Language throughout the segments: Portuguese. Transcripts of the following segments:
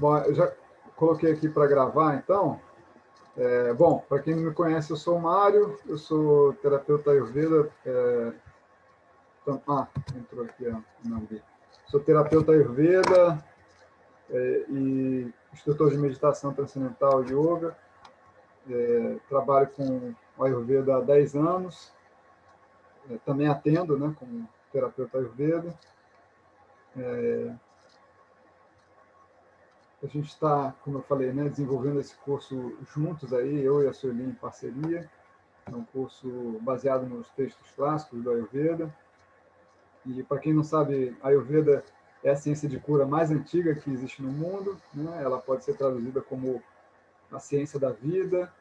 Bom, eu já coloquei aqui para gravar, então. Bom, para quem não me conhece, eu sou o Mário, eu sou terapeuta Ayurveda. Entrou aqui, ó, não vi. Sou terapeuta Ayurveda e instrutor de meditação transcendental e yoga. Trabalho com o Ayurveda há 10 anos. Também atendo, né, como terapeuta Ayurveda. A gente está, como eu falei, né, desenvolvendo esse curso juntos aí, eu e a Sueli em parceria. É um curso baseado nos textos clássicos do Ayurveda. E, para quem não sabe, a Ayurveda é a ciência de cura mais antiga que existe no mundo, né? Ela pode ser traduzida como a ciência da vida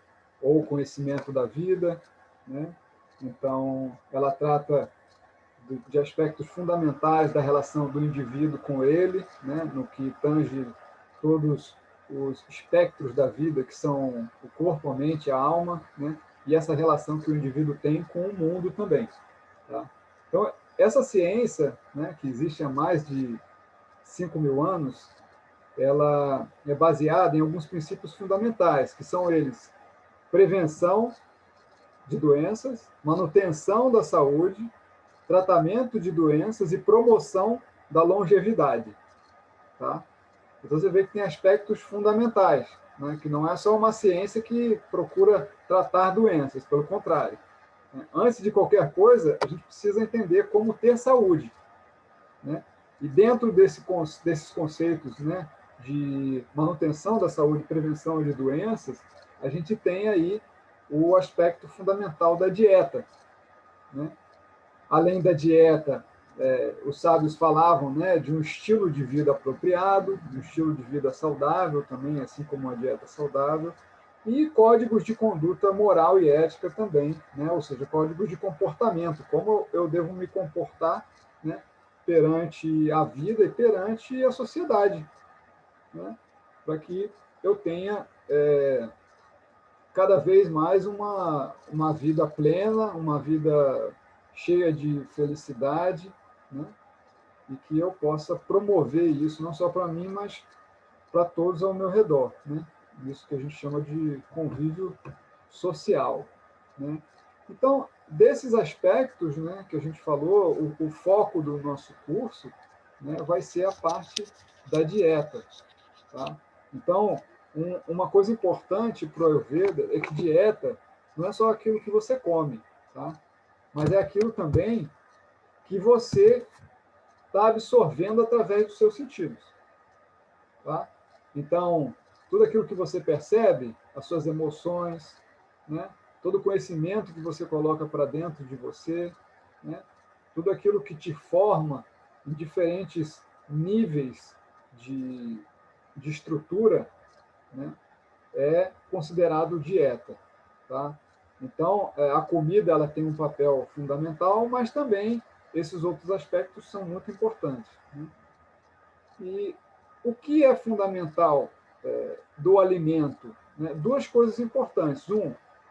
ou o conhecimento da vida, né? Então, ela trata de aspectos fundamentais da relação do indivíduo com ele, né? No que tange todos os espectros da vida, que são o corpo, a mente, a alma, né? E essa relação que o indivíduo tem com o mundo também. Tá? Então, essa ciência, né, que existe há mais de 5.000 anos, ela é baseada em alguns princípios fundamentais, que são eles: prevenção de doenças, manutenção da saúde, tratamento de doenças e promoção da longevidade. Tá? Então, você vê que tem aspectos fundamentais, né, que não é só uma ciência que procura tratar doenças, pelo contrário. Antes de qualquer coisa, a gente precisa entender como ter saúde, né? E dentro desses conceitos, né, de manutenção da saúde, prevenção de doenças, a gente tem aí o aspecto fundamental da dieta, né? Além da dieta, os sábios falavam, né, de um estilo de vida apropriado, de um estilo de vida saudável também, assim como uma dieta saudável, e códigos de conduta moral e ética também, né? Ou seja, códigos de comportamento, como eu devo me comportar, né, perante a vida e perante a sociedade, né, para que eu tenha cada vez mais uma vida plena, uma vida cheia de felicidade, né, e que eu possa promover isso não só para mim, mas para todos ao meu redor, né? Isso que a gente chama de convívio social, né? Então, desses aspectos, né, que a gente falou, o foco do nosso curso, né, vai ser a parte da dieta. Tá? Então, uma coisa importante para o Ayurveda é que dieta não é só aquilo que você come, tá? Mas é aquilo também que você está absorvendo através dos seus sentidos. Tá? Então, tudo aquilo que você percebe, as suas emoções, né? Todo o conhecimento que você coloca para dentro de você, né? Tudo aquilo que te forma em diferentes níveis de estrutura, né, é considerado dieta. Tá? Então, a comida ela tem um papel fundamental, mas também esses outros aspectos são muito importantes. Né? E o que é fundamental do alimento? Né? Duas coisas importantes.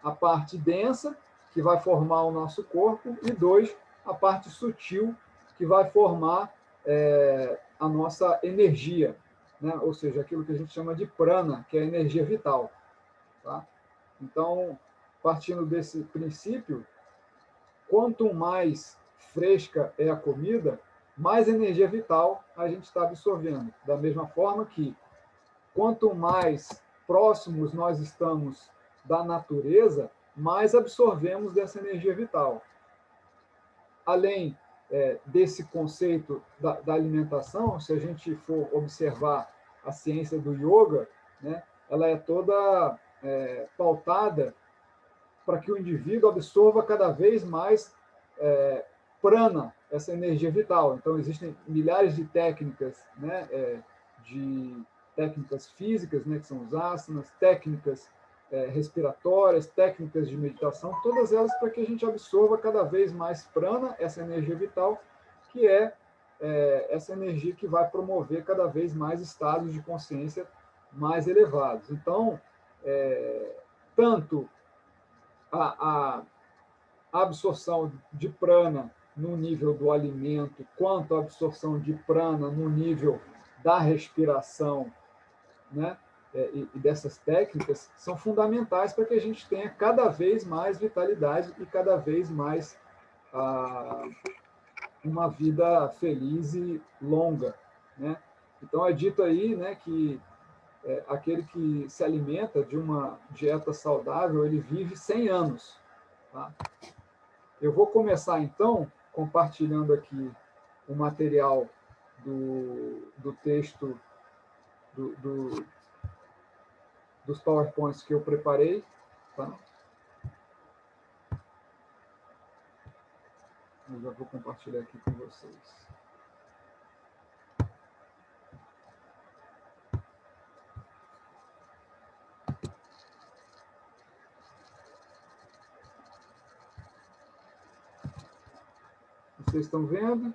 A parte densa, que vai formar o nosso corpo, e dois, a parte sutil, que vai formar a nossa energia, né? Ou seja, aquilo que a gente chama de prana, que é a energia vital. Tá? Então, partindo desse princípio, quanto mais fresca é a comida, mais energia vital a gente está absorvendo. Da mesma forma que, quanto mais próximos nós estamos da natureza, mais absorvemos dessa energia vital. Além desse conceito da alimentação, se a gente for observar a ciência do yoga, né, ela é toda pautada para que o indivíduo absorva cada vez mais prana, essa energia vital. Então, existem milhares de técnicas, né, de técnicas físicas, né, que são os asanas, técnicas respiratórias, técnicas de meditação, todas elas para que a gente absorva cada vez mais prana, essa energia vital, que é essa energia que vai promover cada vez mais estados de consciência mais elevados. Então, tanto a absorção de prana no nível do alimento, quanto a absorção de prana no nível da respiração né, e dessas técnicas são fundamentais para que a gente tenha cada vez mais vitalidade e cada vez mais uma vida feliz e longa, né? Então é dito aí, né, que aquele que se alimenta de uma dieta saudável, ele vive 100 anos. Tá? Eu vou começar, então, compartilhando aqui o material do texto dos PowerPoints que eu preparei. Tá? Eu já vou compartilhar aqui com vocês. Vocês estão vendo?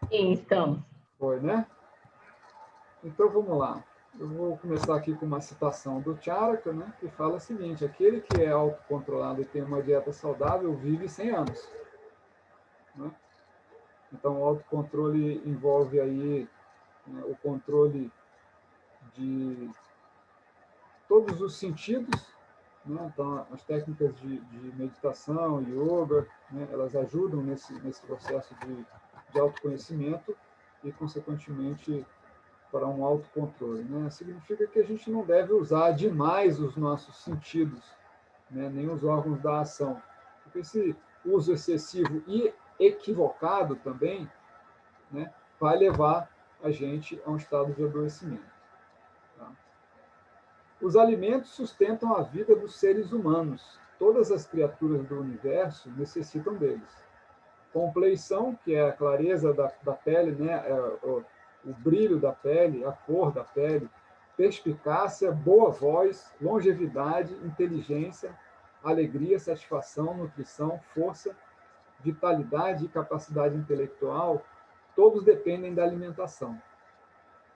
Sim, estamos. Foi, né? Então, vamos lá. Eu vou começar aqui com uma citação do Charaka, né, que fala o seguinte: aquele que é autocontrolado e tem uma dieta saudável vive 100 anos. Né? Então, o autocontrole envolve aí, né, o controle de todos os sentidos. Né? Então, as técnicas de meditação, yoga, né, elas ajudam nesse processo de autoconhecimento e, consequentemente, para um autocontrole. Né? Significa que a gente não deve usar demais os nossos sentidos, né? Nem os órgãos da ação. Porque esse uso excessivo e equivocado também, né, vai levar a gente a um estado de adoecimento. Tá? Os alimentos sustentam a vida dos seres humanos. Todas as criaturas do universo necessitam deles. Compleição, que é a clareza da pele, né, o brilho da pele, a cor da pele, perspicácia, boa voz, longevidade, inteligência, alegria, satisfação, nutrição, força, vitalidade e capacidade intelectual, todos dependem da alimentação.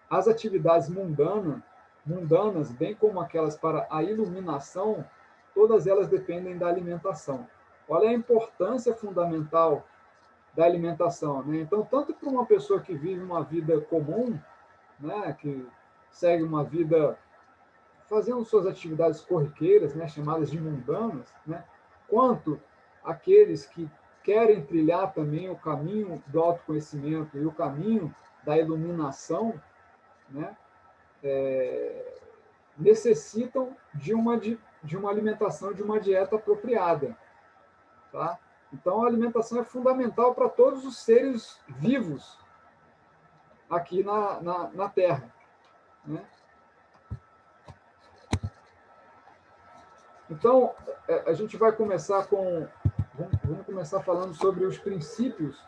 As atividades mundanas, bem como aquelas para a iluminação, todas elas dependem da alimentação. Olha a importância fundamental da alimentação, né? Então, tanto para uma pessoa que vive uma vida comum, né, que segue uma vida fazendo suas atividades corriqueiras, né, chamadas de mundanas, né, quanto aqueles que querem trilhar também o caminho do autoconhecimento e o caminho da iluminação, né, necessitam de uma alimentação, de uma dieta apropriada. Tá? Então, a alimentação é fundamental para todos os seres vivos aqui na Terra. Né? Então, a gente vai começar vamos começar falando sobre os princípios,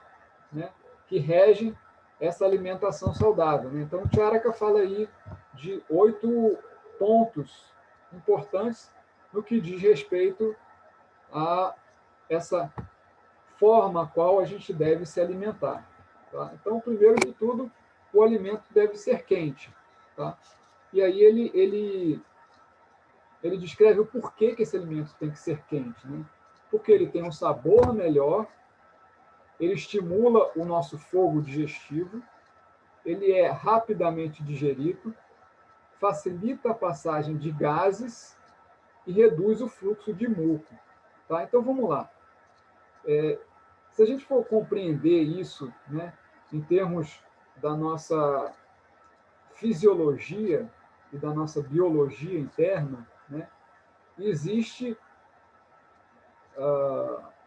né, que regem essa alimentação saudável. Né? Então, o Charaka fala aí de 8 pontos importantes no que diz respeito a essa forma a qual a gente deve se alimentar. Tá? Então, primeiro de tudo, o alimento deve ser quente. Tá? E aí ele descreve o porquê que esse alimento tem que ser quente. Né? Porque ele tem um sabor melhor, ele estimula o nosso fogo digestivo, ele é rapidamente digerido, facilita a passagem de gases e reduz o fluxo de muco. Tá? Então, vamos lá. Se a gente for compreender isso, né, em termos da nossa fisiologia e da nossa biologia interna, né, existe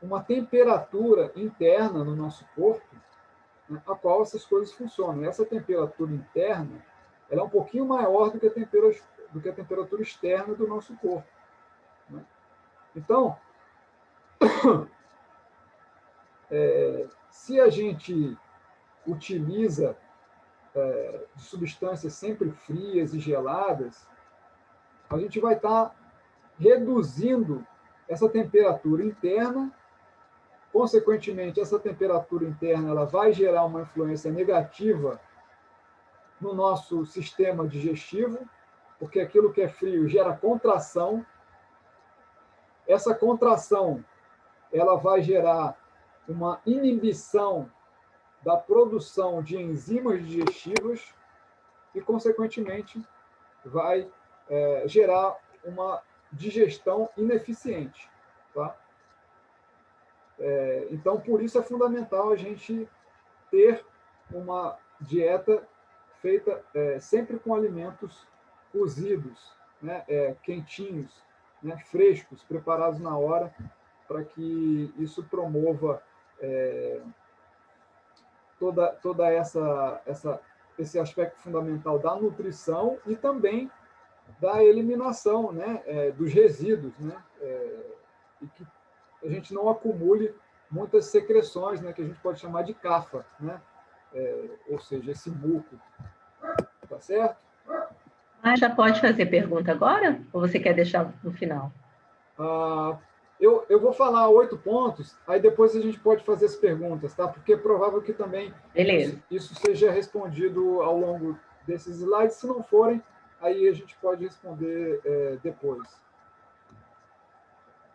uma temperatura interna no nosso corpo, né, a qual essas coisas funcionam. E essa temperatura interna, ela é um pouquinho maior do que a temperatura externa do nosso corpo. Né? Então, se a gente utiliza de substâncias sempre frias e geladas, a gente vai estar reduzindo essa temperatura interna. Consequentemente, essa temperatura interna ela vai gerar uma influência negativa no nosso sistema digestivo, porque aquilo que é frio gera contração. Essa contração ela vai gerar uma inibição da produção de enzimas digestivas e, consequentemente, vai gerar uma digestão ineficiente. Tá? Então, por isso é fundamental a gente ter uma dieta feita sempre com alimentos cozidos, né, quentinhos, né, frescos, preparados na hora, para que isso promova toda esse aspecto fundamental da nutrição e também da eliminação, né, dos resíduos, né, e que a gente não acumule muitas secreções, né, que a gente pode chamar de cafa, né, ou seja, esse muco. Tá certo? Ah, já pode fazer pergunta agora? Ou você quer deixar no final? Eu vou falar 8 pontos, aí depois a gente pode fazer as perguntas, tá? Porque é provável que também isso seja respondido ao longo desses slides. Se não forem, aí a gente pode responder depois.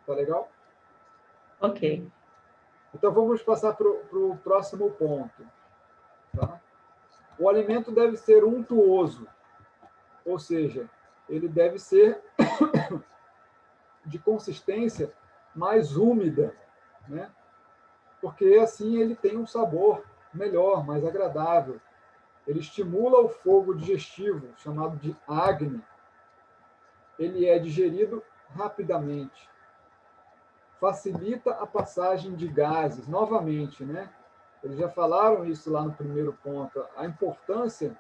Tá legal? Ok. Então, vamos passar para o próximo ponto. Tá? O alimento deve ser untuoso, ou seja, ele deve ser de consistência mais úmida, né? Porque assim ele tem um sabor melhor, mais agradável. Ele estimula o fogo digestivo, chamado de Agni. Ele é digerido rapidamente. Facilita a passagem de gases, novamente, né? Eles já falaram isso lá no primeiro ponto, a importância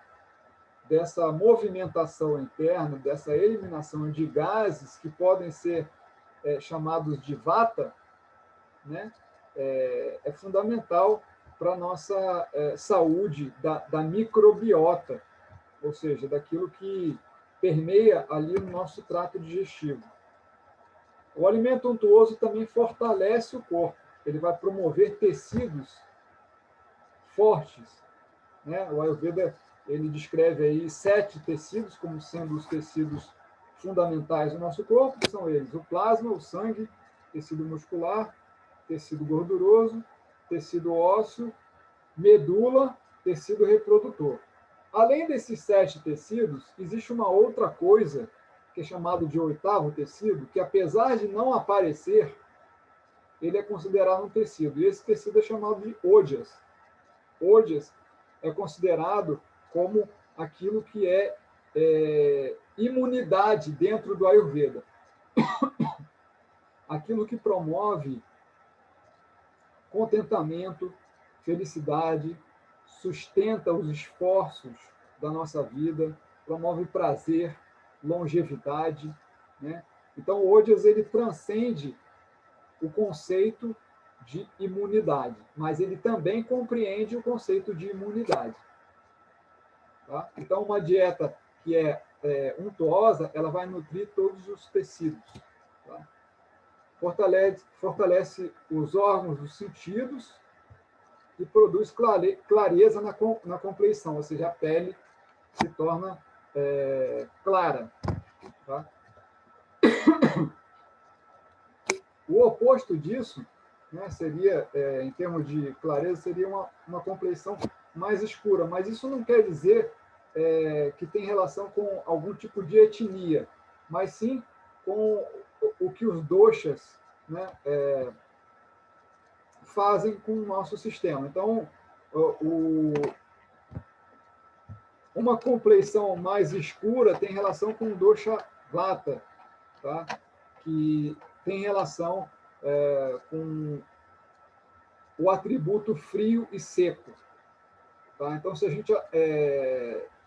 dessa movimentação interna, dessa eliminação de gases que podem ser chamados de vata, né? É fundamental para a nossa saúde da microbiota, ou seja, daquilo que permeia ali no nosso trato digestivo. O alimento untuoso também fortalece o corpo, ele vai promover tecidos fortes, né? O Ayurveda ele descreve aí 7 tecidos como sendo os tecidos fundamentais do nosso corpo, que são eles: o plasma, o sangue, tecido muscular, tecido gorduroso, tecido ósseo, medula, tecido reprodutor. Além desses 7 tecidos, existe uma outra coisa que é chamado de 8º tecido, que apesar de não aparecer, ele é considerado um tecido. E esse tecido é chamado de Ojas. Ojas é considerado como aquilo que é imunidade dentro do Ayurveda. Aquilo que promove contentamento, felicidade, sustenta os esforços da nossa vida, promove prazer, longevidade, né? Então, o Ojas ele transcende o conceito de imunidade, mas ele também compreende o conceito de imunidade. Tá? Então, uma dieta que é untuosa, ela vai nutrir todos os tecidos. Tá? Fortalece os órgãos dos sentidos e produz clareza na compleição, ou seja, a pele se torna clara. Tá? O oposto disso, né, seria, em termos de clareza, seria uma compleição mais escura, mas isso não quer dizer que tem relação com algum tipo de etnia, mas sim com o que os doshas, né, fazem com o nosso sistema. Então, uma compleição mais escura tem relação com o dosha vata, tá? Que tem relação com o atributo frio e seco. Tá? Então, se a gente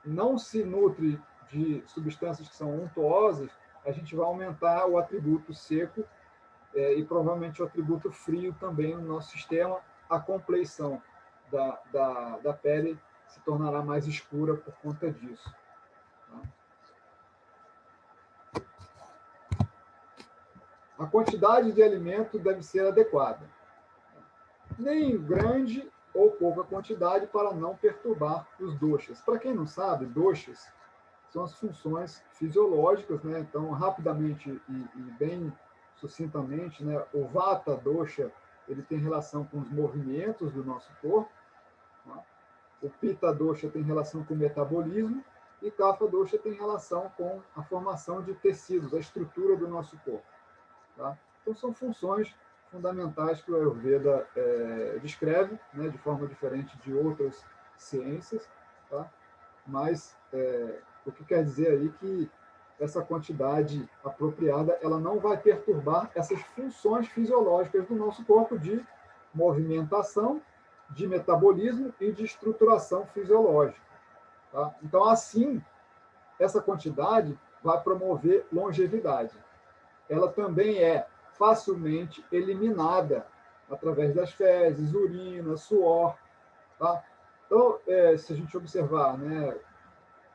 não se nutre de substâncias que são untuosas, a gente vai aumentar o atributo seco e provavelmente o atributo frio também no nosso sistema. A compleição da pele se tornará mais escura por conta disso. Tá? A quantidade de alimento deve ser adequada. Nem grande ou pouca quantidade para não perturbar os doshas. Para quem não sabe, doshas são as funções fisiológicas, né? Então, rapidamente e bem sucintamente, né? O vata dosha ele tem relação com os movimentos do nosso corpo, né? O Pitta Dosha tem relação com o metabolismo e Kapha Dosha tem relação com a formação de tecidos, a estrutura do nosso corpo. Tá? Então, são funções fundamentais que o Ayurveda descreve, né, de forma diferente de outras ciências, tá? Mas o que quer dizer aí que essa quantidade apropriada ela não vai perturbar essas funções fisiológicas do nosso corpo de movimentação, de metabolismo e de estruturação fisiológica. Tá? Então, assim, essa quantidade vai promover longevidade. Ela também é facilmente eliminada através das fezes, urina, suor. Tá? Então, se a gente observar, né,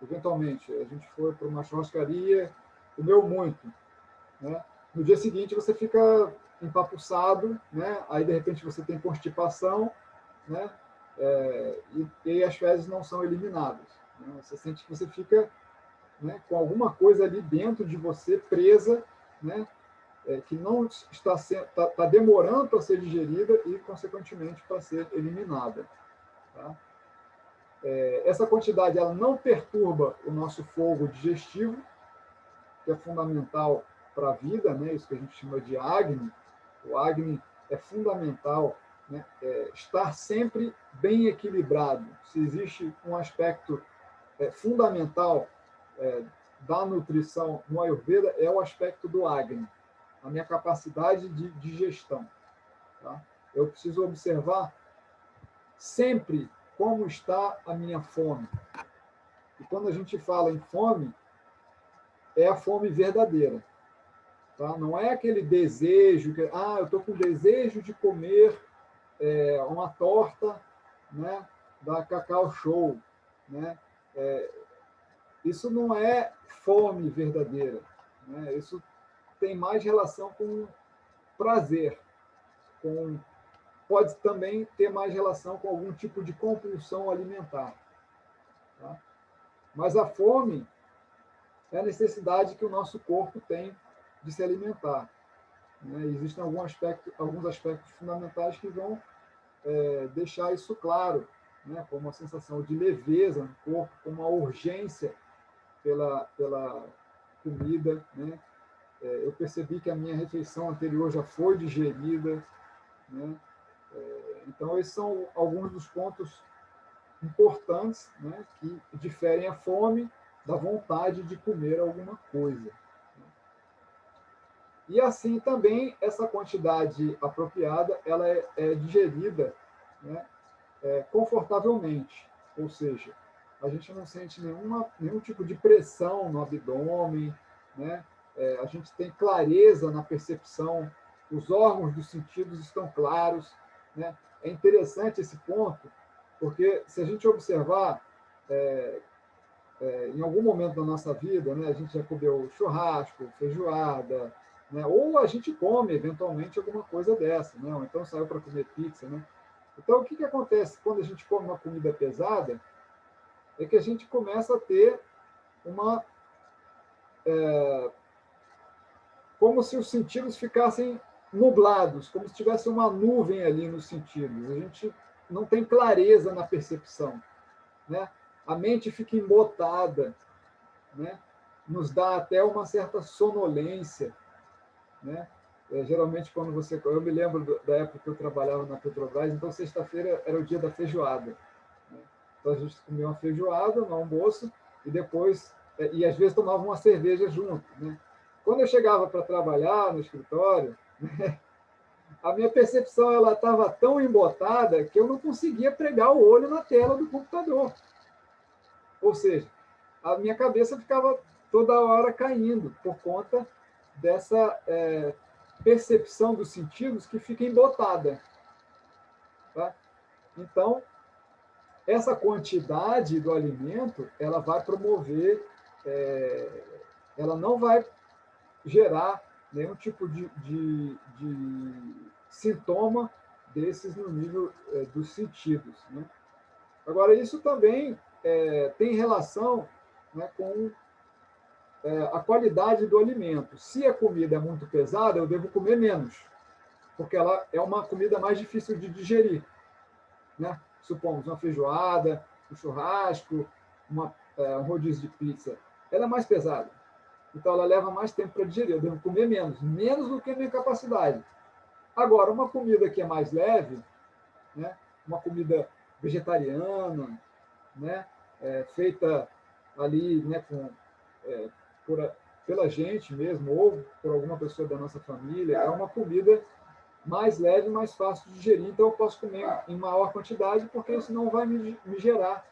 eventualmente, a gente foi para uma churrascaria, comeu muito, né? No dia seguinte você fica empapuçado, né? Aí de repente você tem constipação, né? E as fezes não são eliminadas, né? Você sente que você fica, né, com alguma coisa ali dentro de você presa, né? Que não está demorando para ser digerida e consequentemente para ser eliminada. Tá? Essa quantidade ela não perturba o nosso fogo digestivo, que é fundamental para a vida, né? Isso que a gente chama de Agni. O Agni é fundamental, né? Estar sempre bem equilibrado. Se existe um aspecto fundamental da nutrição no Ayurveda, é o aspecto do Agni, a minha capacidade de digestão. Tá? Eu preciso observar sempre como está a minha fome. E quando a gente fala em fome, é a fome verdadeira. Tá? Não é aquele desejo, que eu estou com desejo de comer uma torta, né, da Cacau Show. Né? Isso não é fome verdadeira. Né? Isso tem mais relação com prazer. Pode também ter mais relação com algum tipo de compulsão alimentar. Tá? Mas a fome é a necessidade que o nosso corpo tem de se alimentar. Né? Existem alguns aspectos fundamentais que vão deixar isso claro, né? Como a sensação de leveza no corpo, como a urgência pela comida. Né? Eu percebi que a minha refeição anterior já foi digerida. Né? Então, esses são alguns dos pontos importantes, né, que diferem a fome da vontade de comer alguma coisa. E assim também essa quantidade apropriada ela é digerida, né, confortavelmente, ou seja, a gente não sente nenhum tipo de pressão no abdômen, né? A gente tem clareza na percepção, os órgãos dos sentidos estão claros, né? É interessante esse ponto, porque se a gente observar, em algum momento da nossa vida, né, a gente já comeu churrasco, feijoada, né, ou a gente come, eventualmente, alguma coisa dessa, né, ou então saiu para comer pizza. Né? Então, o que acontece quando a gente come uma comida pesada é que a gente começa a ter como se os sentidos ficassem nublados, como se tivesse uma nuvem ali nos sentidos. A gente não tem clareza na percepção, né? A mente fica embotada, né? Nos dá até uma certa sonolência, né? Geralmente, quando você... Eu me lembro da época que eu trabalhava na Petrobras, então sexta-feira era o dia da feijoada. Né? Então a gente comia uma feijoada no almoço e depois... E às vezes tomava uma cerveja junto, né? Quando eu chegava para trabalhar no escritório, né, a minha percepção ela estava tão embotada que eu não conseguia pregar o olho na tela do computador. Ou seja, a minha cabeça ficava toda hora caindo por conta dessa percepção dos sentidos que fica embotada. Tá? Então, essa quantidade do alimento ela vai promover, ela não vai gerar nenhum tipo de sintoma desses no nível dos sentidos. Né? Agora, isso também tem relação, né, com a qualidade do alimento. Se a comida é muito pesada, eu devo comer menos, porque ela é uma comida mais difícil de digerir. Né? Supomos uma feijoada, um churrasco, um rodízio de pizza, ela é mais pesada. Então, ela leva mais tempo para digerir. Eu devo comer menos do que a minha capacidade. Agora, uma comida que é mais leve, né, uma comida vegetariana, né, feita ali, né, pela gente mesmo, ou por alguma pessoa da nossa família, é uma comida mais leve, mais fácil de digerir. Então, eu posso comer em maior quantidade, porque isso não vai me gerar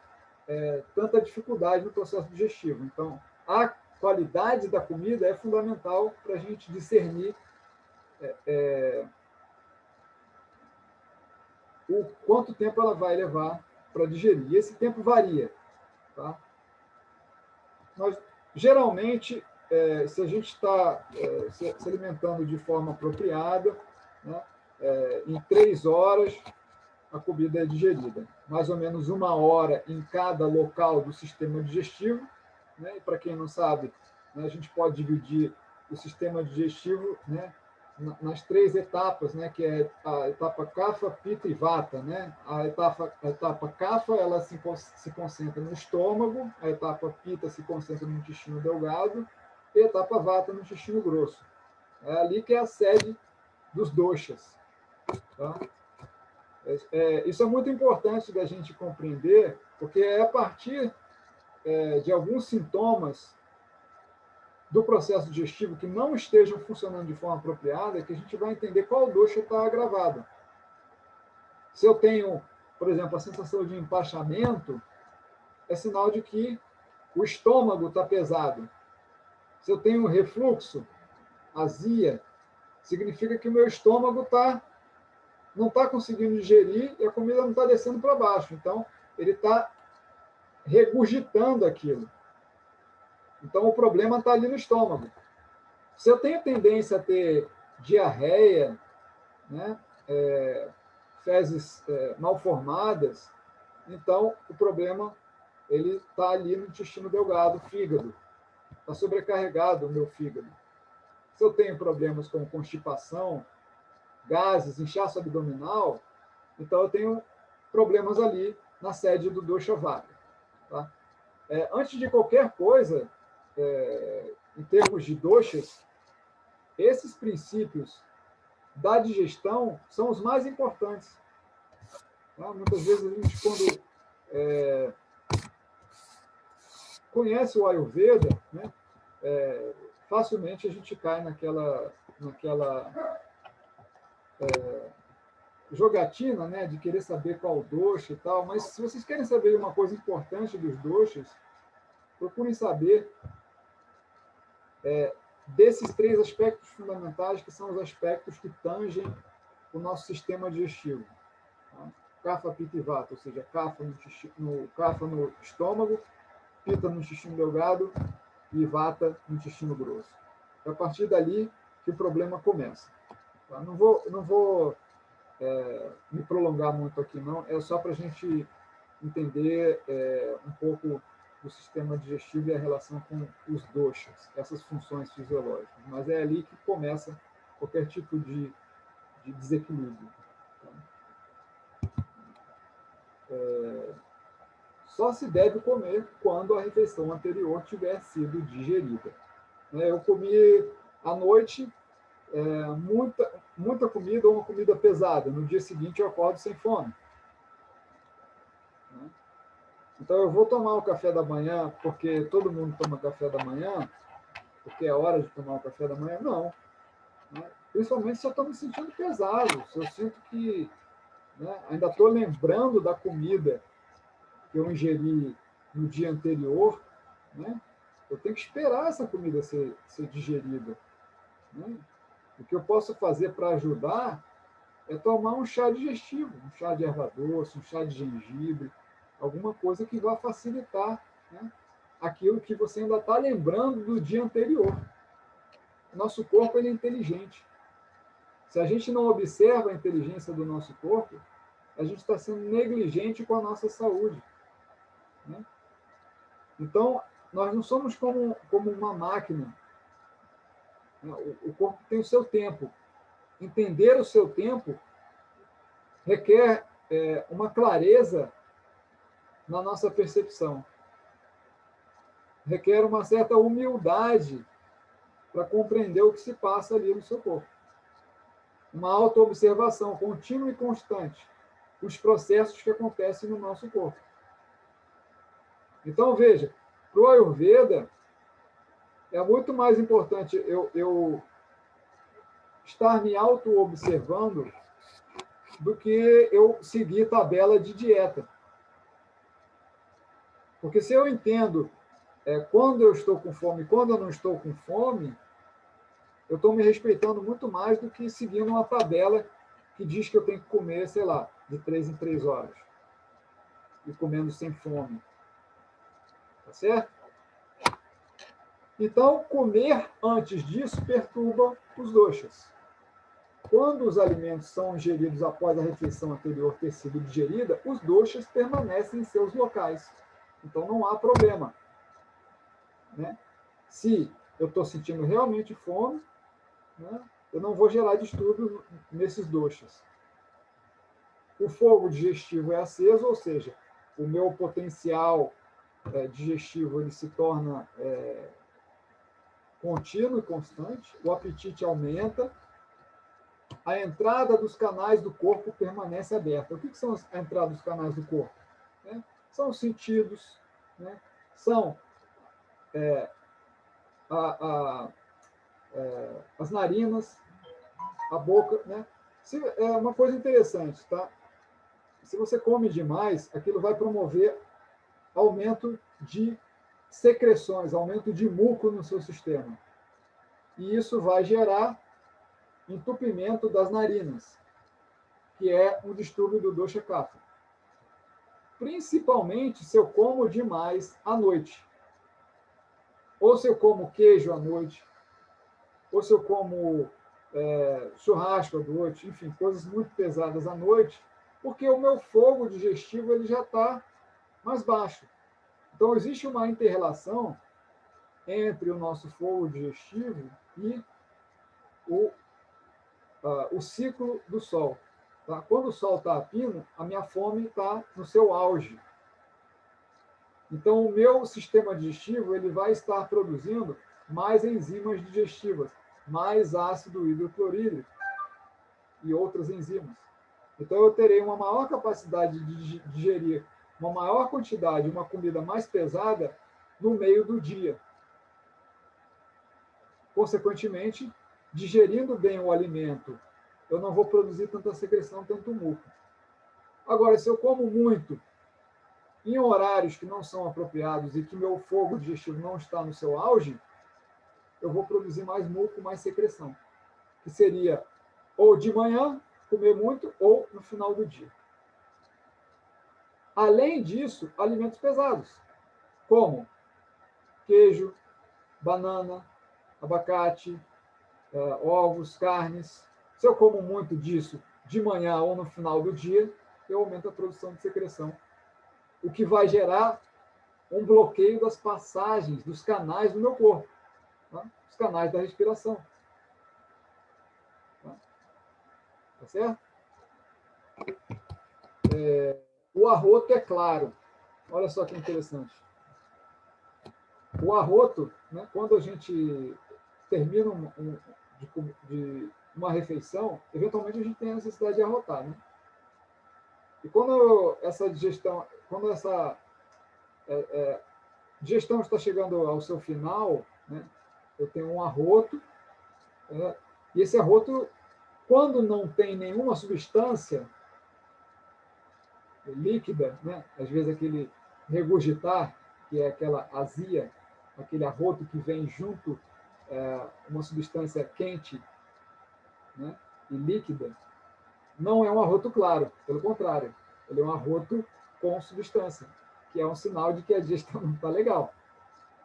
tanta dificuldade no processo digestivo. Então, a qualidade da comida é fundamental para a gente discernir o quanto tempo ela vai levar para digerir. E esse tempo varia. Tá? Mas, geralmente, se a gente está se alimentando de forma apropriada, né, em 3 horas, a comida é digerida. Mais ou menos 1 hora em cada local do sistema digestivo. Né? E para quem não sabe, né, a gente pode dividir o sistema digestivo, né, nas 3 etapas, né, que é a etapa Kapha, Pitta e Vata. Né? A etapa Kapha ela se concentra no estômago, a etapa Pitta se concentra no intestino delgado e a etapa Vata no intestino grosso. É ali que é a sede dos doshas. Tá? Isso é muito importante da gente compreender, porque é a partir de alguns sintomas do processo digestivo que não estejam funcionando de forma apropriada que a gente vai entender qual dosha está agravado. Se eu tenho, por exemplo, a sensação de empachamento, é sinal de que o estômago está pesado. Se eu tenho refluxo, azia, significa que o meu estômago não está conseguindo digerir e a comida não está descendo para baixo. Então, ele está regurgitando aquilo. Então, o problema está ali no estômago. Se eu tenho tendência a ter diarreia, né, fezes mal formadas, então o problema ele está ali no intestino delgado, fígado. Está sobrecarregado o meu fígado. Se eu tenho problemas com constipação, gases, inchaço abdominal, então eu tenho problemas ali na sede do dosha vata. Tá? Antes de qualquer coisa, em termos de doshas, esses princípios da digestão são os mais importantes. Tá? Muitas vezes a gente, quando conhece o Ayurveda, né, facilmente a gente cai naquela jogatina, né, de querer saber qual dosha e tal, mas se vocês querem saber uma coisa importante dos doshas, procurem saber desses 3 aspectos fundamentais, que são os aspectos que tangem o nosso sistema digestivo. Tá? Kapha, Pitta e Vata, ou seja, Kapha no estômago, Pitta no intestino delgado e Vata no intestino grosso. É a partir dali que o problema começa. Tá? Não vou me prolongar muito aqui, não. É só para a gente entender um pouco do sistema digestivo e a relação com os doshas, essas funções fisiológicas. Mas é ali que começa qualquer tipo de desequilíbrio. Só se deve comer quando a refeição anterior tiver sido digerida. Eu comi à noite muita comida ou uma comida pesada. No dia seguinte eu acordo sem fome. Então eu vou tomar o café da manhã porque todo mundo toma café da manhã, porque é hora de tomar o café da manhã? Não. Principalmente se eu estou me sentindo pesado, se eu sinto que ainda estou lembrando da comida que eu ingeri no dia anterior, eu tenho que esperar essa comida ser digerida. O que eu posso fazer para ajudar é tomar um chá digestivo, um chá de erva doce, um chá de gengibre, alguma coisa que vá facilitar aquilo que você ainda está lembrando do dia anterior. O nosso corpo ele é inteligente. Se a gente não observa a inteligência do nosso corpo, a gente está sendo negligente com a nossa saúde. Então, nós não somos como uma máquina. O corpo tem o seu tempo. Entender o seu tempo requer uma clareza na nossa percepção. Requer uma certa humildade para compreender o que se passa ali no seu corpo. Uma autoobservação contínua e constante dos processos que acontecem no nosso corpo. Então, veja, para o Ayurveda, é muito mais importante eu estar me auto-observando do que eu seguir tabela de dieta. Porque se eu entendo quando eu estou com fome e quando eu não estou com fome, eu estou me respeitando muito mais do que seguindo uma tabela que diz que eu tenho que comer, sei lá, de 3 em 3 horas. E comendo sem fome. Tá certo? Então, comer antes disso perturba os doshas. Quando os alimentos são ingeridos após a refeição anterior ter sido digerida, os doshas permanecem em seus locais. Então, não há problema. Né? Se eu estou sentindo realmente fome, né, eu não vou gerar distúrbio nesses doshas. O fogo digestivo é aceso, ou seja, o meu potencial digestivo ele se torna contínuo e constante, o apetite aumenta, a entrada dos canais do corpo permanece aberta. O que são a entrada dos canais do corpo? Né? São os sentidos, né? São as narinas, a boca. Né? É uma coisa interessante, tá? Se você come demais, aquilo vai promover aumento de secreções, aumento de muco no seu sistema. E isso vai gerar entupimento das narinas, que é um distúrbio do dosha kapha. Principalmente se eu como demais à noite. Ou se eu como queijo à noite, ou se eu como churrasco à noite, enfim, coisas muito pesadas à noite, porque o meu fogo digestivo ele já está mais baixo. Então, existe uma inter-relação entre o nosso fogo digestivo e o ciclo do sol. Tá? Quando o sol está a pino, a minha fome está no seu auge. Então, o meu sistema digestivo ele vai estar produzindo mais enzimas digestivas, mais ácido hidroclorídrico e outras enzimas. Então, eu terei uma maior capacidade de digerir uma maior quantidade, uma comida mais pesada no meio do dia. Consequentemente, digerindo bem o alimento, eu não vou produzir tanta secreção, tanto muco. Agora, se eu como muito em horários que não são apropriados e que meu fogo digestivo não está no seu auge, eu vou produzir mais muco, mais secreção. Que seria ou de manhã, comer muito, ou no final do dia. Além disso, alimentos pesados, como queijo, banana, abacate, ovos, carnes. Se eu como muito disso de manhã ou no final do dia, eu aumento a produção de secreção, o que vai gerar um bloqueio das passagens dos canais do meu corpo, tá? Os canais da respiração. Tá certo? O arroto é claro. Olha só que interessante. O arroto, né, quando a gente termina de uma refeição, eventualmente a gente tem a necessidade de arrotar. Né? E quando essa digestão está chegando ao seu final, né, eu tenho um arroto, e esse arroto, quando não tem nenhuma substância líquida, né, às vezes aquele regurgitar, que é aquela azia, aquele arroto que vem junto uma substância quente, né, e líquida, não é um arroto claro, pelo contrário, ele é um arroto com substância, que é um sinal de que a digestão não está legal.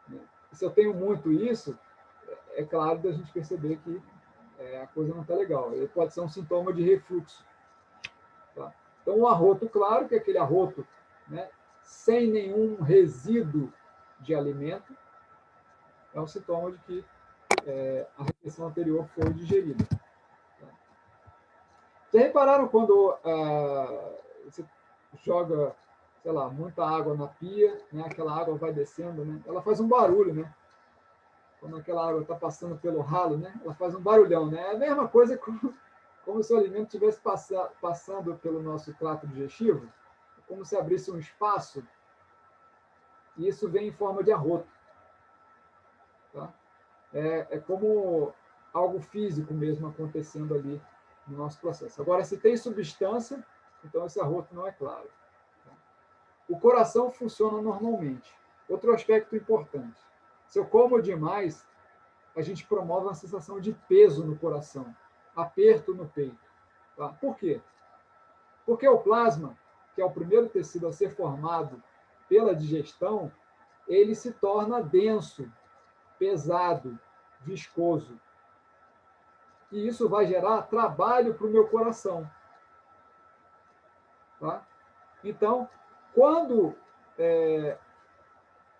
Né? E se eu tenho muito isso, é claro da gente perceber que a coisa não está legal. Ele pode ser um sintoma de refluxo. Tá? Então, um arroto claro, que é aquele arroto, né, sem nenhum resíduo de alimento, é um sintoma de que a refeição anterior foi digerida. Já repararam quando você joga sei lá, muita água na pia, né? Aquela água vai descendo, né? Ela faz um barulho, né? Quando aquela água está passando pelo ralo, né? Ela faz um barulhão, né? É a mesma coisa como se o alimento estivesse passando pelo nosso trato digestivo, como se abrisse um espaço, e isso vem em forma de arroto. Tá? É como algo físico mesmo acontecendo ali no nosso processo. Agora, se tem substância, então esse arroto não é claro. Tá? O coração funciona normalmente. Outro aspecto importante. Se eu como demais, a gente promove uma sensação de peso no coração, aperto no peito. Tá? Por quê? Porque o plasma, que é o primeiro tecido a ser formado pela digestão, ele se torna denso, pesado, viscoso. E isso vai gerar trabalho para o meu coração. Tá? Então, quando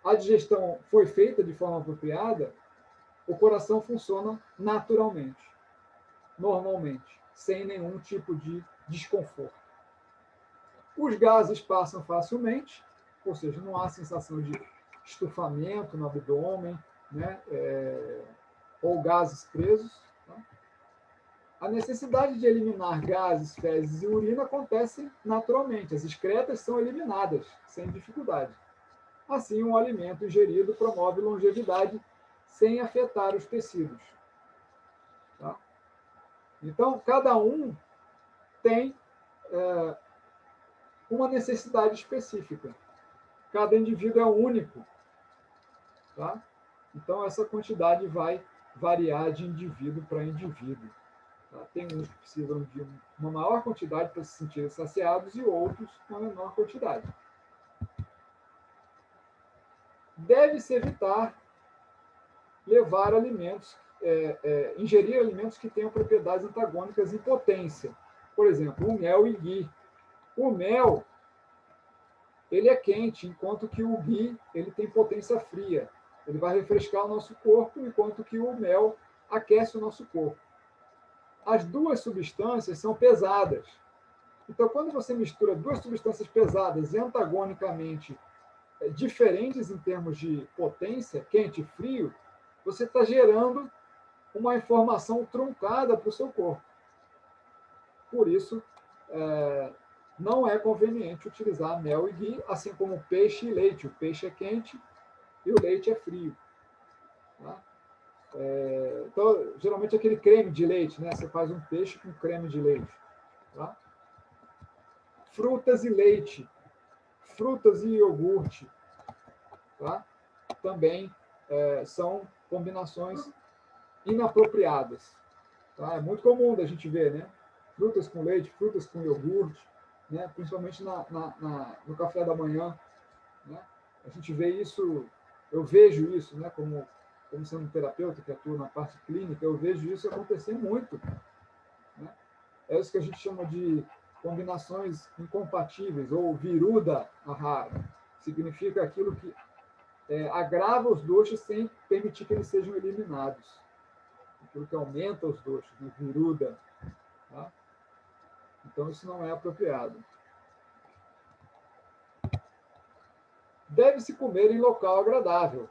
a digestão foi feita de forma apropriada, o coração funciona naturalmente, normalmente, sem nenhum tipo de desconforto. Os gases passam facilmente, ou seja, não há sensação de estufamento no abdômen, né? Ou gases presos. Tá? A necessidade de eliminar gases, fezes e urina acontece naturalmente. As excretas são eliminadas sem dificuldade. Assim, um alimento ingerido promove longevidade sem afetar os tecidos. Tá? Então, cada um tem uma necessidade específica. Cada indivíduo é único. Tá? Então, essa quantidade vai variar de indivíduo para indivíduo. Tá? Tem uns que precisam de uma maior quantidade para se sentirem saciados e outros uma menor quantidade. Deve-se evitar levar alimentos, ingerir alimentos que tenham propriedades antagônicas em potência. Por exemplo, o mel e ghee. O mel, ele é quente, enquanto que o ghee, ele tem potência fria. Ele vai refrescar o nosso corpo, enquanto que o mel aquece o nosso corpo. As duas substâncias são pesadas. Então, quando você mistura duas substâncias pesadas e antagonicamente diferentes em termos de potência, quente e frio, você está gerando uma informação truncada para o seu corpo. Por isso, não é conveniente utilizar mel e ghee, assim como peixe e leite. O peixe é quente e o leite é frio. Tá? Então, geralmente aquele creme de leite, né? Você faz um peixe com creme de leite. Tá? Frutas e leite, frutas e iogurte, tá? Também são combinações inapropriadas. Tá? É muito comum da gente ver, né? Frutas com leite, frutas com iogurte, né? Principalmente no café da manhã. Né? A gente vê isso, eu vejo isso, né? Como sendo um terapeuta que atua na parte clínica, eu vejo isso acontecer muito. Né? É isso que a gente chama de combinações incompatíveis, ou viruda ahara. Significa aquilo que agrava os doshas sem permitir que eles sejam eliminados. Aquilo que aumenta os doshas, né? Viruda. Tá? Então, isso não é apropriado. Deve-se comer em local agradável.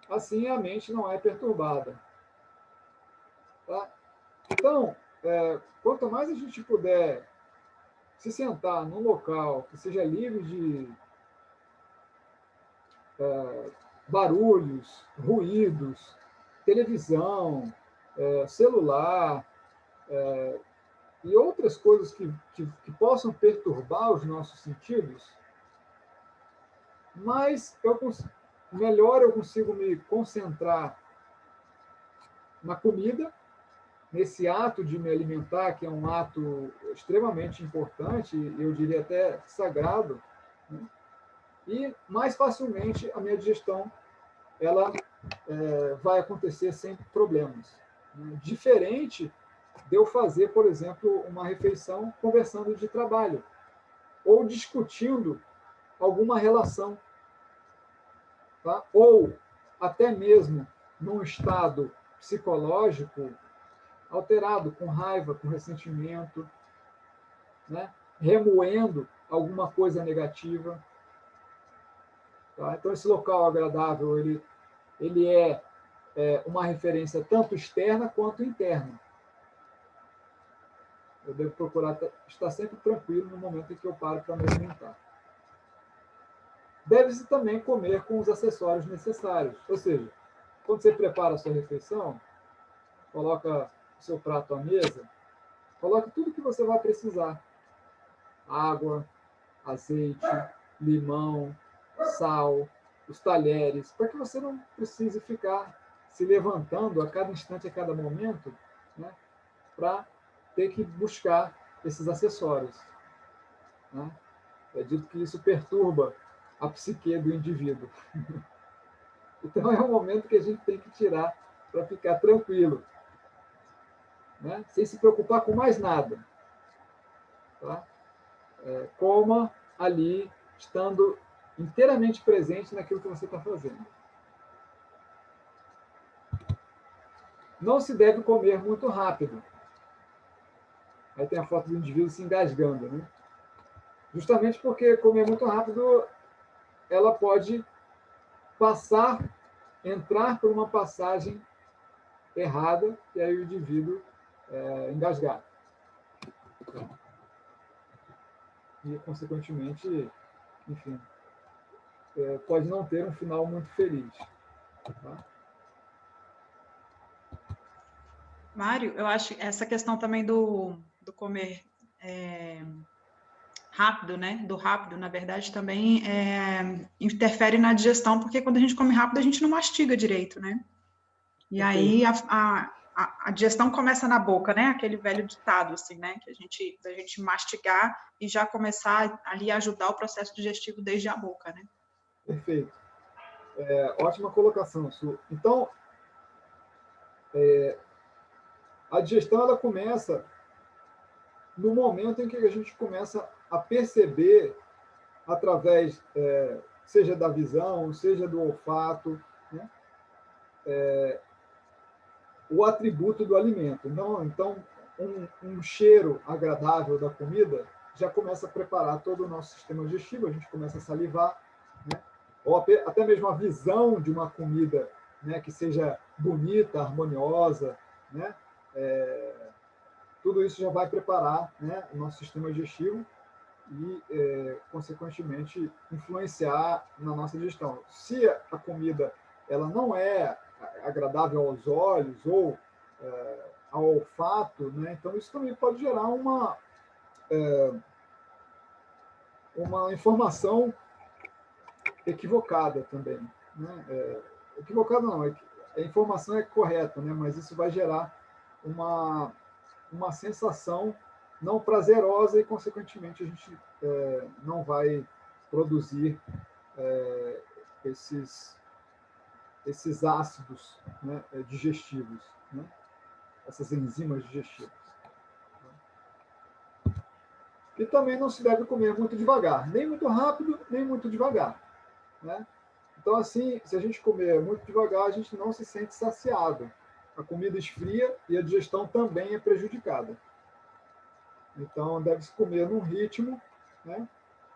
Assim, a mente não é perturbada. Tá? Então, quanto mais a gente puder se sentar num local que seja livre de barulhos, ruídos, televisão, celular, e outras coisas que possam perturbar os nossos sentidos, mas melhor eu consigo me concentrar na comida, nesse ato de me alimentar, que é um ato extremamente importante, eu diria até sagrado, né? E mais facilmente a minha digestão ela vai acontecer sem problemas. Né? Diferente de eu fazer, por exemplo, uma refeição conversando de trabalho ou discutindo alguma relação, tá? Ou até mesmo num estado psicológico alterado, com raiva, com ressentimento, né? remoendo alguma coisa negativa. Tá? Então, esse local agradável, ele é uma referência tanto externa quanto interna. Eu devo procurar estar sempre tranquilo no momento em que eu paro para me alimentar. Deve-se também comer com os acessórios necessários. Ou seja, quando você prepara a sua refeição, coloca o seu prato à mesa, coloque tudo que você vai precisar. Água, azeite, limão, sal, os talheres, para que você não precise ficar se levantando a cada instante, a cada momento, né, para ter que buscar esses acessórios. Né? É dito que isso perturba a psique do indivíduo. Então, é um momento que a gente tem que tirar para ficar tranquilo, né? Sem se preocupar com mais nada. Tá? Coma ali, estando inteiramente presente naquilo que você está fazendo. Não se deve comer muito rápido. Aí tem a foto do indivíduo se engasgando, né? Justamente porque comer muito rápido, ela pode entrar por uma passagem errada, e aí o indivíduo engasgar. E, consequentemente, enfim, pode não ter um final muito feliz. Tá? Mário, eu acho essa questão também do comer rápido, né? Do rápido, na verdade, também interfere na digestão, porque quando a gente come rápido, a gente não mastiga direito, né? E aí a digestão começa na boca, né? Aquele velho ditado, assim, né? Que a gente mastigar e já começar ali a ajudar o processo digestivo desde a boca, né? Perfeito. Ótima colocação, Su. Então, a digestão ela começa no momento em que a gente começa a perceber, através, seja da visão, seja do olfato, né? O atributo do alimento. Então, um cheiro agradável da comida já começa a preparar todo o nosso sistema digestivo, a gente começa a salivar, né? Ou até mesmo a visão de uma comida, né, que seja bonita, harmoniosa, né? Tudo isso já vai preparar, né, o nosso sistema digestivo e, consequentemente, influenciar na nossa digestão. Se a comida ela não é agradável aos olhos ou ao olfato, né, então isso também pode gerar uma informação equivocada também. Né? Equivocada não, a informação é correta, né, mas isso vai gerar uma sensação não prazerosa e, consequentemente, a gente não vai produzir esses ácidos, né, digestivos, né? Essas enzimas digestivas. E também não se deve comer muito devagar, nem muito rápido, nem muito devagar. Né? Então, assim, se a gente comer muito devagar, a gente não se sente saciado. A comida esfria e a digestão também é prejudicada. Então, deve-se comer num ritmo, né,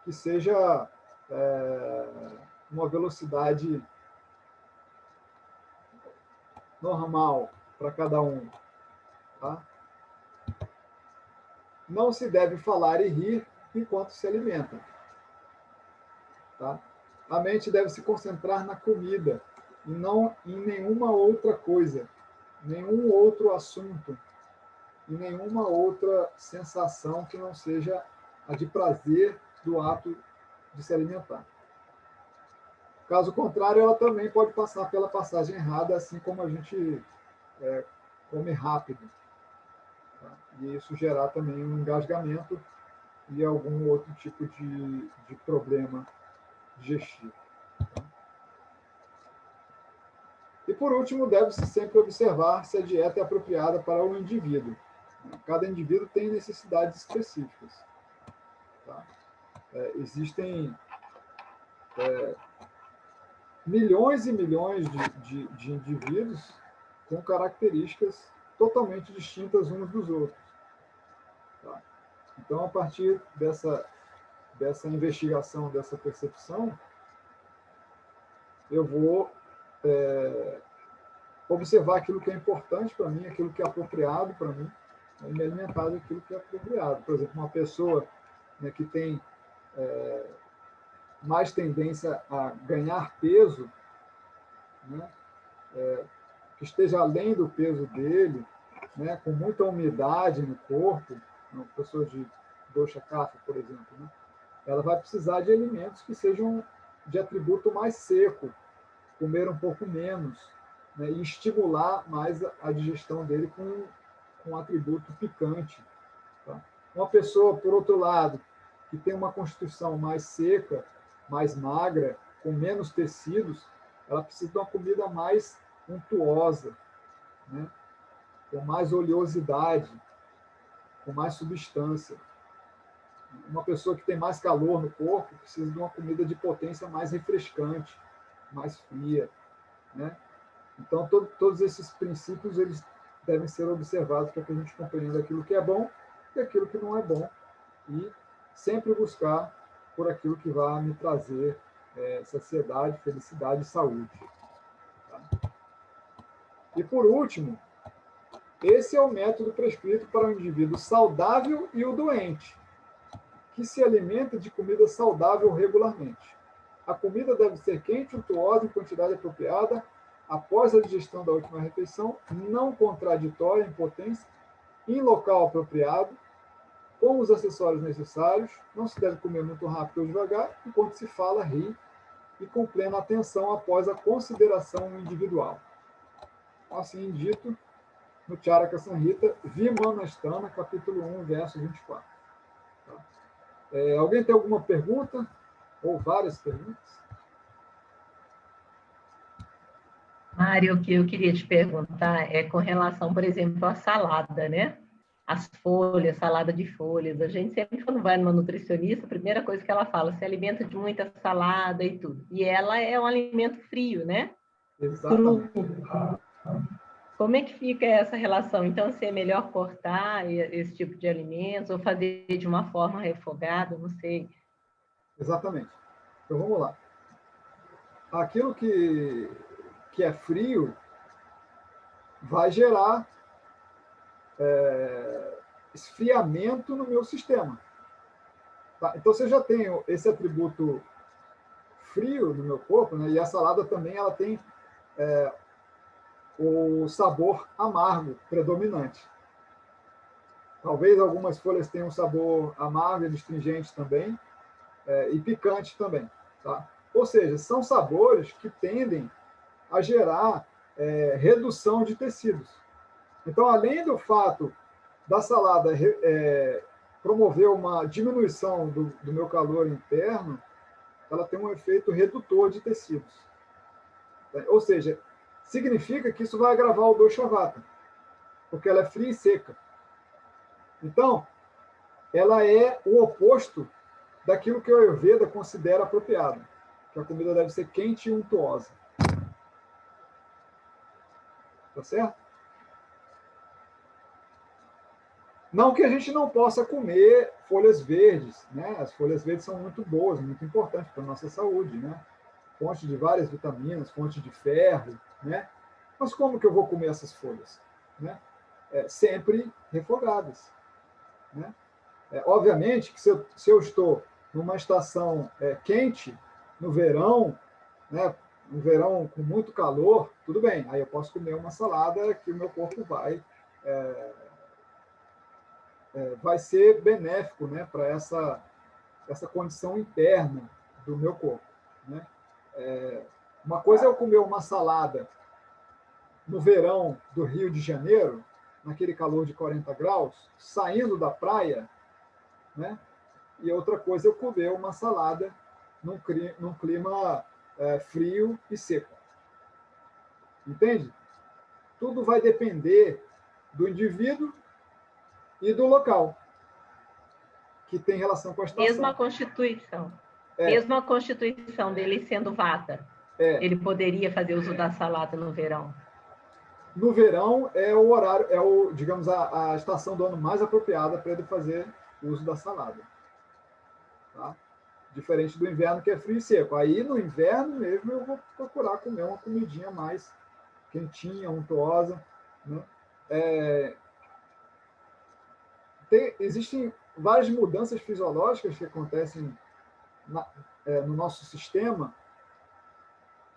que seja uma velocidade normal para cada um. Tá? Não se deve falar e rir enquanto se alimenta. Tá? A mente deve se concentrar na comida e não em nenhuma outra coisa, nenhum outro assunto e nenhuma outra sensação que não seja a de prazer do ato de se alimentar. Caso contrário, ela também pode passar pela passagem errada, assim como a gente come rápido. Tá? E isso gerar também um engasgamento e algum outro tipo de problema digestivo. Tá? E, por último, deve-se sempre observar se a dieta é apropriada para o indivíduo. Cada indivíduo tem necessidades específicas. Tá? Existem milhões e milhões de indivíduos com características totalmente distintas uns dos outros. Tá? Então, a partir dessa investigação, dessa percepção, eu vou observar aquilo que é importante para mim, aquilo que é apropriado para mim, e me alimentar daquilo que é apropriado. Por exemplo, uma pessoa, né, que tem mais tendência a ganhar peso, né, que esteja além do peso dele, né, com muita umidade no corpo, uma pessoa de dosha kapha, por exemplo, né, ela vai precisar de alimentos que sejam de atributo mais seco, comer um pouco menos, né, e estimular mais a digestão dele com um atributo picante. Tá? Uma pessoa, por outro lado, que tem uma constituição mais seca, mais magra, com menos tecidos, ela precisa de uma comida mais untuosa, né, com mais oleosidade, com mais substância. Uma pessoa que tem mais calor no corpo precisa de uma comida de potência mais refrescante, mais fria, né? Então, todos esses princípios eles devem ser observados para que a gente compreenda aquilo que é bom e aquilo que não é bom, e sempre buscar por aquilo que vai me trazer saciedade, felicidade e saúde. Tá? E, por último, esse é o método prescrito para o indivíduo saudável e o doente, que se alimenta de comida saudável regularmente. A comida deve ser quente, untuosa, em quantidade apropriada, após a digestão da última refeição, não contraditória em potência, em local apropriado, com os acessórios necessários. Não se deve comer muito rápido ou devagar, enquanto se fala, ri, e com plena atenção após a consideração individual. Assim dito, no Charaka Samhita, Vimanastana, capítulo 1, verso 24. Tá? Alguém tem alguma pergunta? Ou várias perguntas? Mário, o que eu queria te perguntar é com relação, por exemplo, à salada, né? As folhas, salada de folhas. A gente sempre, quando vai numa nutricionista, a primeira coisa que ela fala, se alimenta de muita salada e tudo. E ela é um alimento frio, né? Exatamente. Cru. Como é que fica essa relação? Então, se é melhor cortar esse tipo de alimentos ou fazer de uma forma refogada, não sei. Exatamente. Então, vamos lá. Aquilo que é frio vai gerar esfriamento no meu sistema. Tá? Então, se eu já tenho esse atributo frio no meu corpo, né, e a salada também ela tem o sabor amargo predominante. Talvez algumas folhas tenham um sabor amargo, astringente também, e picante também. Tá? Ou seja, são sabores que tendem a gerar redução de tecidos. Então, além do fato da salada promover uma diminuição do meu calor interno, ela tem um efeito redutor de tecidos. Ou seja, significa que isso vai agravar o dosha vata, porque ela é fria e seca. Então, ela é o oposto daquilo que o Ayurveda considera apropriado, que a comida deve ser quente e untuosa. Tá certo? Não que a gente não possa comer folhas verdes, né? As folhas verdes são muito boas, muito importantes para a nossa saúde, né? Fonte de várias vitaminas, fonte de ferro, né? Mas como que eu vou comer essas folhas? Né? Sempre refogadas. Né? Obviamente que se eu estou numa estação quente, no verão, né? No verão com muito calor, tudo bem, aí eu posso comer uma salada que o meu corpo vai ser benéfico, né, para essa condição interna do meu corpo. Né? Uma coisa é eu comer uma salada no verão do Rio de Janeiro, naquele calor de 40 graus, saindo da praia, né? E outra coisa é eu comer uma salada num clima frio e seco. Entende? Tudo vai depender do indivíduo e do local, que tem relação com a estação. Mesmo a constituição. Mesmo a constituição dele sendo vata, ele poderia fazer uso da salada no verão? No verão é o horário, digamos, a estação do ano mais apropriada para ele fazer uso da salada. Tá? Diferente do inverno, que é frio e seco. Aí, no inverno mesmo, eu vou procurar comer uma comidinha mais quentinha, untuosa. Né? Existem várias mudanças fisiológicas que acontecem no nosso sistema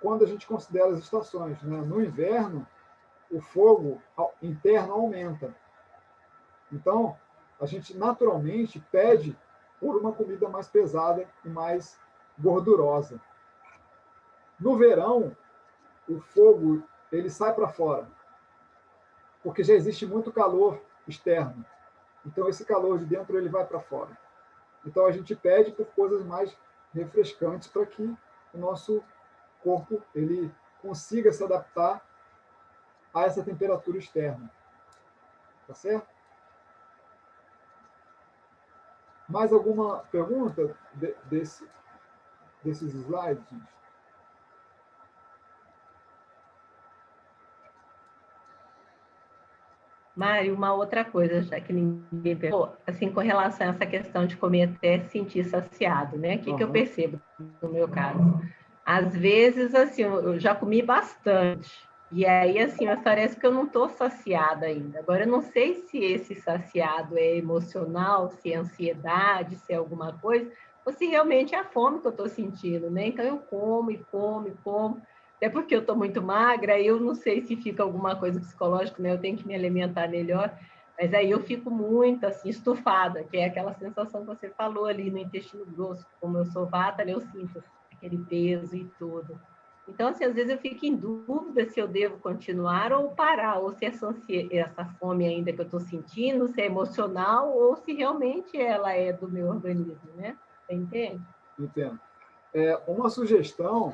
quando a gente considera as estações. Né? No inverno, o fogo interno aumenta. Então, a gente naturalmente pede por uma comida mais pesada e mais gordurosa. No verão, o fogo ele sai para fora, porque já existe muito calor externo. Então, esse calor de dentro ele vai para fora. Então, a gente pede por coisas mais refrescantes para que o nosso corpo ele consiga se adaptar a essa temperatura externa. Tá certo? Mais alguma pergunta desses slides? Mário, uma outra coisa, já que ninguém perguntou, assim, com relação a essa questão de comer até se sentir saciado, né? O que eu percebo no meu caso? Às vezes, assim, eu já comi bastante, e aí, assim, mas parece que eu não estou saciada ainda. Agora, eu não sei se esse saciado é emocional, se é ansiedade, se é alguma coisa, ou se realmente é a fome que eu estou sentindo, né? Então, eu como e como e como. Até porque eu estou muito magra, eu não sei se fica alguma coisa psicológica, né? Eu tenho que me alimentar melhor, mas aí eu fico muito, assim, estufada, que é aquela sensação que você falou ali no intestino grosso. Como eu sou vata, eu sinto aquele peso e tudo. Então, assim, às vezes eu fico em dúvida se eu devo continuar ou parar, ou se essa fome ainda que eu estou sentindo, se é emocional ou se realmente ela é do meu organismo, né? Você entende? Entendo. Uma sugestão,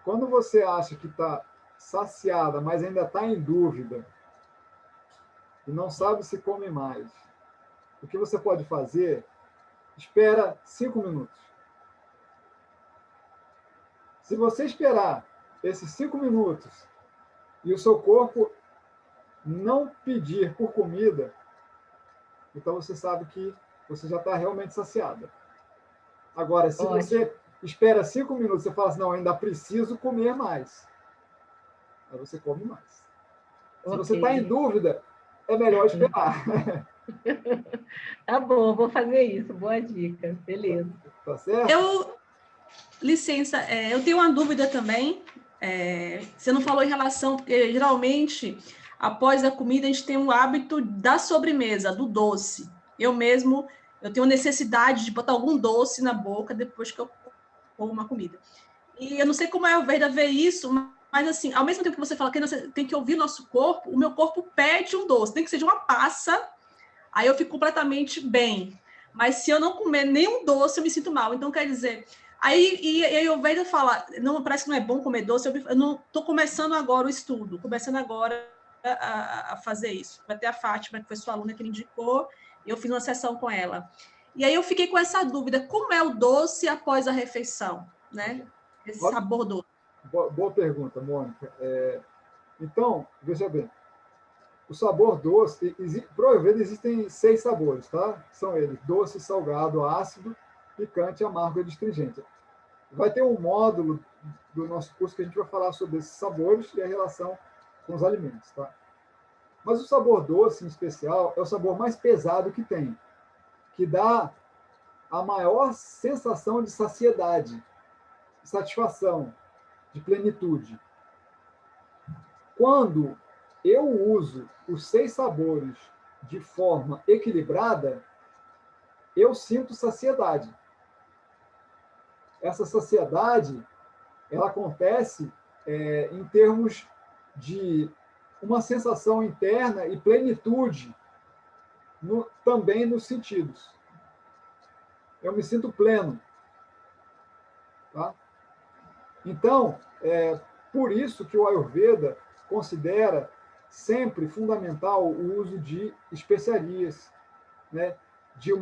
quando você acha que está saciada, mas ainda está em dúvida e não sabe se come mais, o que você pode fazer? Espera 5 minutos. Se você esperar esses 5 minutos e o seu corpo não pedir por comida, então você sabe que você já está realmente saciada. Agora, se você espera 5 minutos e fala assim, não, ainda preciso comer mais, aí você come mais. Se você está em dúvida, é melhor esperar. Tá bom, vou fazer isso. Boa dica. Beleza. Tá certo? Licença, eu tenho uma dúvida também. Você não falou em relação, porque geralmente, após a comida, a gente tem um hábito da sobremesa, do doce. Eu tenho necessidade de botar algum doce na boca depois que eu como uma comida. E eu não sei como é o Verda ver isso, mas assim, ao mesmo tempo que você fala que você tem que ouvir nosso corpo, o meu corpo pede um doce, nem que seja uma passa, aí eu fico completamente bem. Mas se eu não comer nenhum doce, eu me sinto mal. Então, quer dizer, aí o Verda fala, não, parece que não é bom comer doce, eu não estou começando agora o estudo, começando agora a fazer isso. Vai ter a Fátima, que foi sua aluna que me indicou, e eu fiz uma sessão com ela. E aí eu fiquei com essa dúvida, como é o doce após a refeição, né? Esse sabor doce. Boa pergunta, Mônica. Então, veja bem, o sabor doce, provavelmente existem 6 sabores, tá? São eles, doce, salgado, ácido, picante, amargo e astringente. Vai ter um módulo do nosso curso que a gente vai falar sobre esses sabores e a relação com os alimentos, tá? Mas o sabor doce, em especial, é o sabor mais pesado que tem, que dá a maior sensação de saciedade, de satisfação, de plenitude. Quando eu uso os 6 sabores de forma equilibrada, eu sinto saciedade. Essa saciedade, ela acontece em termos de uma sensação interna e plenitude também nos sentidos. Eu me sinto pleno. Tá? Então, por isso que o Ayurveda considera sempre fundamental o uso de especiarias, né? De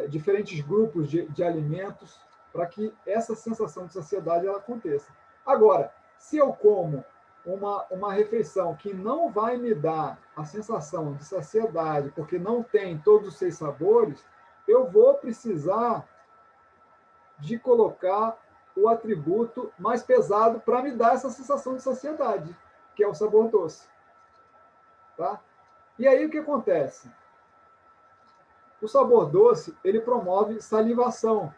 diferentes grupos de alimentos, para que essa sensação de saciedade ela aconteça. Agora, se eu como uma refeição que não vai me dar a sensação de saciedade, porque não tem todos os 6 sabores, eu vou precisar de colocar o atributo mais pesado para me dar essa sensação de saciedade, que é o sabor doce. Tá? E aí o que acontece? O sabor doce, ele promove salivação.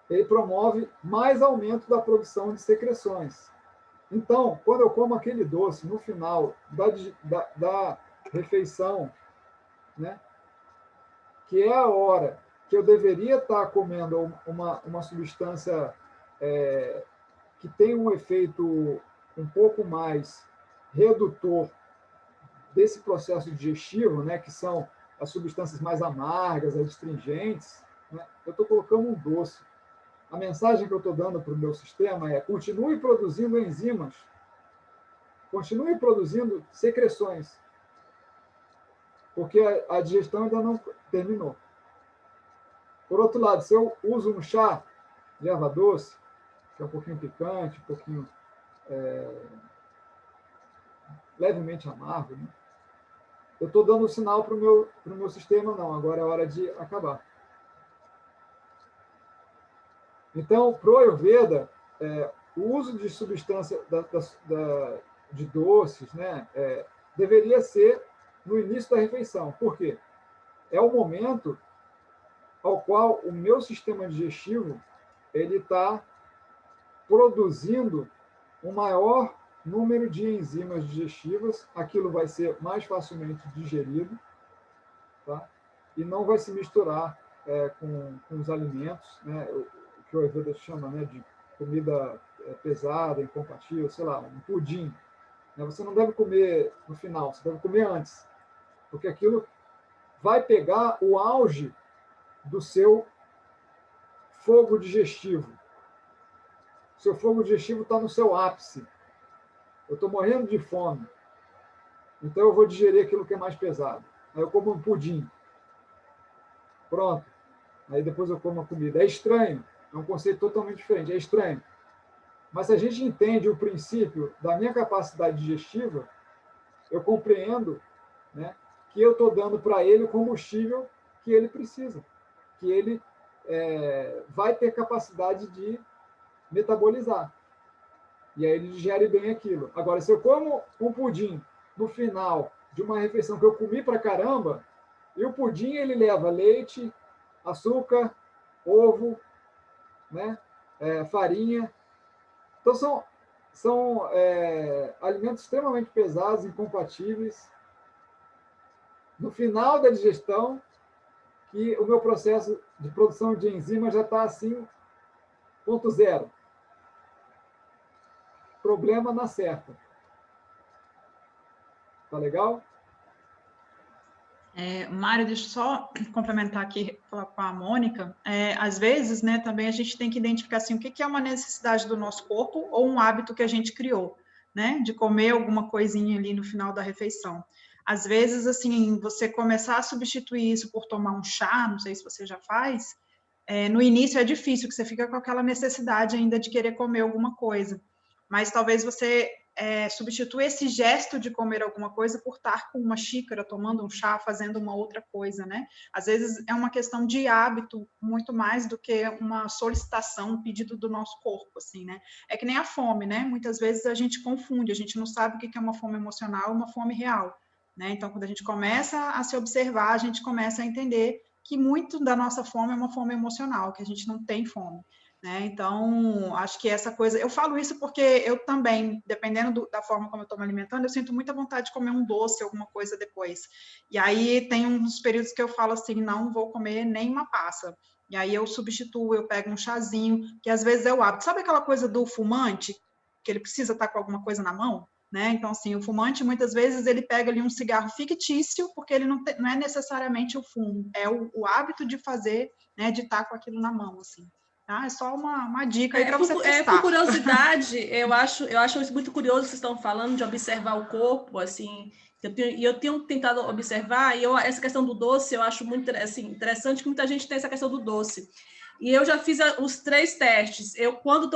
Ele promove mais aumento da produção de secreções. Então, quando eu como aquele doce no final da refeição, né, que é a hora que eu deveria estar comendo uma substância que tem um efeito um pouco mais redutor desse processo digestivo, né, que são as substâncias mais amargas, as astringentes, né, eu estou colocando um doce. A mensagem que eu estou dando para o meu sistema é: continue produzindo enzimas, continue produzindo secreções, porque a digestão ainda não terminou. Por outro lado, se eu uso um chá de erva doce, que é um pouquinho picante, um pouquinho levemente amargo, né, eu estou dando um sinal para o meu sistema: não, agora é hora de acabar. Então, para o Ayurveda, o uso de substância de doces, né, deveria ser no início da refeição. Por quê? É o momento ao qual o meu sistema digestivo ele está produzindo um maior número de enzimas digestivas, aquilo vai ser mais facilmente digerido, tá? E não vai se misturar com os alimentos, né? Que o Ayurveda chama, né, de comida pesada, incompatível, sei lá, um pudim. Né? Você não deve comer no final, você deve comer antes, porque aquilo vai pegar o auge do seu fogo digestivo. O seu fogo digestivo está no seu ápice. Eu estou morrendo de fome, então eu vou digerir aquilo que é mais pesado. Aí eu como um pudim. Pronto. Aí depois eu como a comida. É estranho. É um conceito totalmente diferente, é estranho. Mas se a gente entende o princípio da minha capacidade digestiva, eu compreendo, né, que eu estou dando para ele o combustível que ele precisa, que ele vai ter capacidade de metabolizar. E aí ele digere bem aquilo. Agora, se eu como um pudim no final de uma refeição que eu comi pra caramba, e o pudim ele leva leite, açúcar, ovo, né, farinha. Então, são alimentos extremamente pesados, incompatíveis. No final da digestão, que o meu processo de produção de enzimas já está assim, ponto zero. Problema na certa. Tá legal? Mário, deixa eu só complementar aqui com a Mônica. Às vezes, né, também a gente tem que identificar assim, o que é uma necessidade do nosso corpo ou um hábito que a gente criou, né, de comer alguma coisinha ali no final da refeição. Às vezes, assim, você começar a substituir isso por tomar um chá, não sei se você já faz, no início é difícil, que você fica com aquela necessidade ainda de querer comer alguma coisa. Mas talvez você substitua esse gesto de comer alguma coisa por estar com uma xícara, tomando um chá, fazendo uma outra coisa, né? Às vezes é uma questão de hábito, muito mais do que uma solicitação, um pedido do nosso corpo, assim, né? É que nem a fome, né? Muitas vezes a gente confunde, a gente não sabe o que é uma fome emocional e uma fome real, né? Então, quando a gente começa a se observar, a gente começa a entender que muito da nossa fome é uma fome emocional, que a gente não tem fome. Né? Então, acho que essa coisa... Eu falo isso porque eu também, dependendo da forma como eu estou me alimentando, eu sinto muita vontade de comer um doce, alguma coisa depois. E aí tem uns períodos que eu falo assim, não vou comer nem uma passa. E aí eu substituo, eu pego um chazinho, que às vezes é o hábito. Sabe aquela coisa do fumante, que ele precisa estar com alguma coisa na mão? Né? Então, assim, o fumante, muitas vezes, ele pega ali um cigarro fictício, porque ele não é necessariamente o fumo, é o hábito de fazer, né, de estar com aquilo na mão, assim. Tá? É só uma dica aí para você testar. Por curiosidade, eu acho isso muito curioso que vocês estão falando de observar o corpo, assim, eu tenho tentado observar, e essa questão do doce eu acho muito assim, interessante que muita gente tem essa questão do doce. E eu já fiz os 3 testes. Eu, quando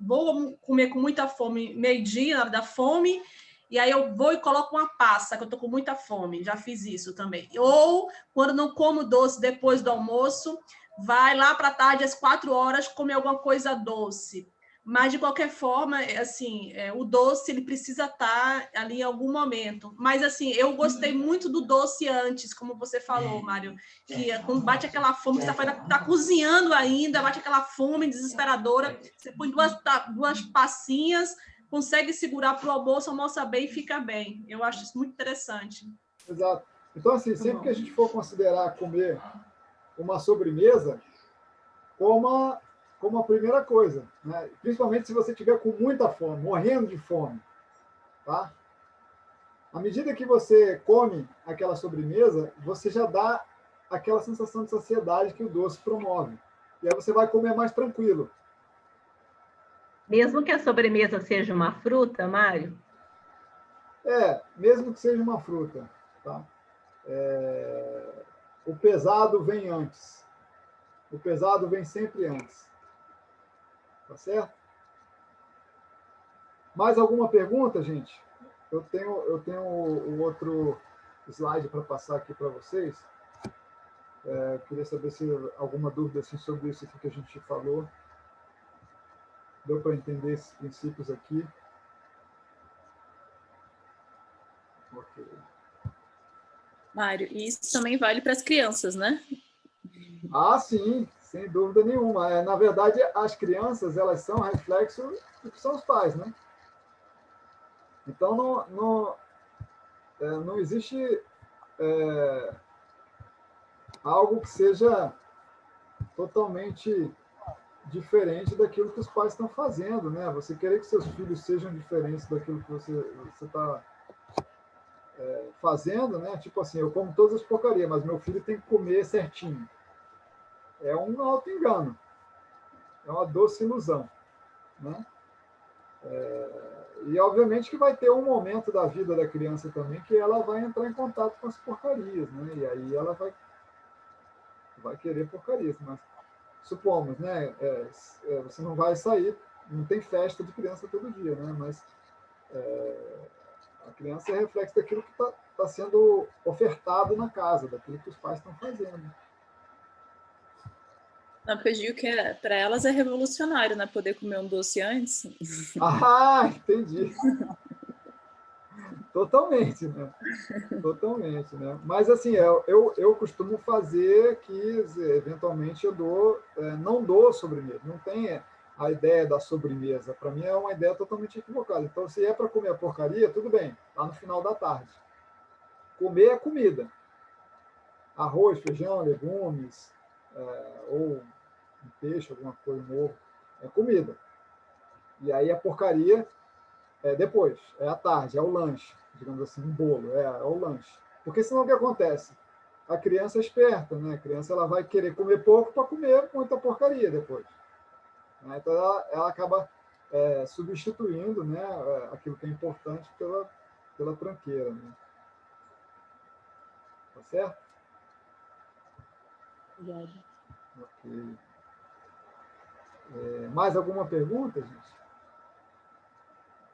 vou comer com muita fome, meio-dia, na hora da fome, e aí eu vou e coloco uma passa, que eu estou com muita fome. Já fiz isso também. Ou, quando não como doce depois do almoço, vai lá para tarde, às 4 horas, comer alguma coisa doce. Mas, de qualquer forma, assim, o doce ele precisa estar ali em algum momento. Mas, assim, eu gostei muito do doce antes, como você falou, Mário, que quando bate aquela fome, você está cozinhando ainda, bate aquela fome desesperadora, você põe duas passinhas, consegue segurar para o almoço, almoça bem e fica bem. Eu acho isso muito interessante. Exato. Então, assim, sempre que a gente for considerar comer uma sobremesa, coma como a primeira coisa, né? Principalmente se você estiver com muita fome, morrendo de fome, tá? À medida que você come aquela sobremesa, você já dá aquela sensação de saciedade que o doce promove. E aí você vai comer mais tranquilo. Mesmo que a sobremesa seja uma fruta, Mário? Mesmo que seja uma fruta, tá? O pesado vem antes. O pesado vem sempre antes. Tá certo? Mais alguma pergunta, gente? Eu tenho o outro slide para passar aqui para vocês. Queria saber se alguma dúvida assim, sobre isso aqui que a gente falou. Deu para entender esses princípios aqui? Ok. Mário, e isso também vale para as crianças, né? Ah, sim, sem dúvida nenhuma. Na verdade, as crianças, elas são reflexo do que são os pais, né? Então, não existe algo que seja totalmente diferente daquilo que os pais estão fazendo, né? Você querer que seus filhos sejam diferentes daquilo que você está fazendo, né? Tipo assim, eu como todas as porcarias, mas meu filho tem que comer certinho. É um auto-engano. É uma doce ilusão, né? E, obviamente, que vai ter um momento da vida da criança também que ela vai entrar em contato com as porcarias, né? E aí ela vai querer porcarias. Mas, supomos, né? Você não vai sair, não tem festa de criança todo dia, né? Mas a criança é reflexo daquilo que está sendo ofertado na casa, daquilo que os pais estão fazendo. Não, porque eu digo que para elas é revolucionário, né? Poder comer um doce antes. Ah, entendi. Totalmente, né? Totalmente, né? Mas, assim, eu costumo fazer que, eventualmente, não dou sobremesa. Não tem a ideia da sobremesa. Para mim, é uma ideia totalmente equivocada. Então, se é para comer a porcaria, tudo bem. Está no final da tarde. Comer é comida. Arroz, feijão, legumes, ou um peixe, alguma coisa novo, é comida. E aí a porcaria é depois, é à tarde, é o lanche, digamos assim, um bolo, é o lanche. Porque senão o que acontece? A criança é esperta, né? A criança ela vai querer comer pouco para comer muita porcaria depois. Então ela acaba substituindo, né, aquilo que é importante pela tranqueira. Né? Tá certo? Obrigada. Ok. Mais alguma pergunta, gente?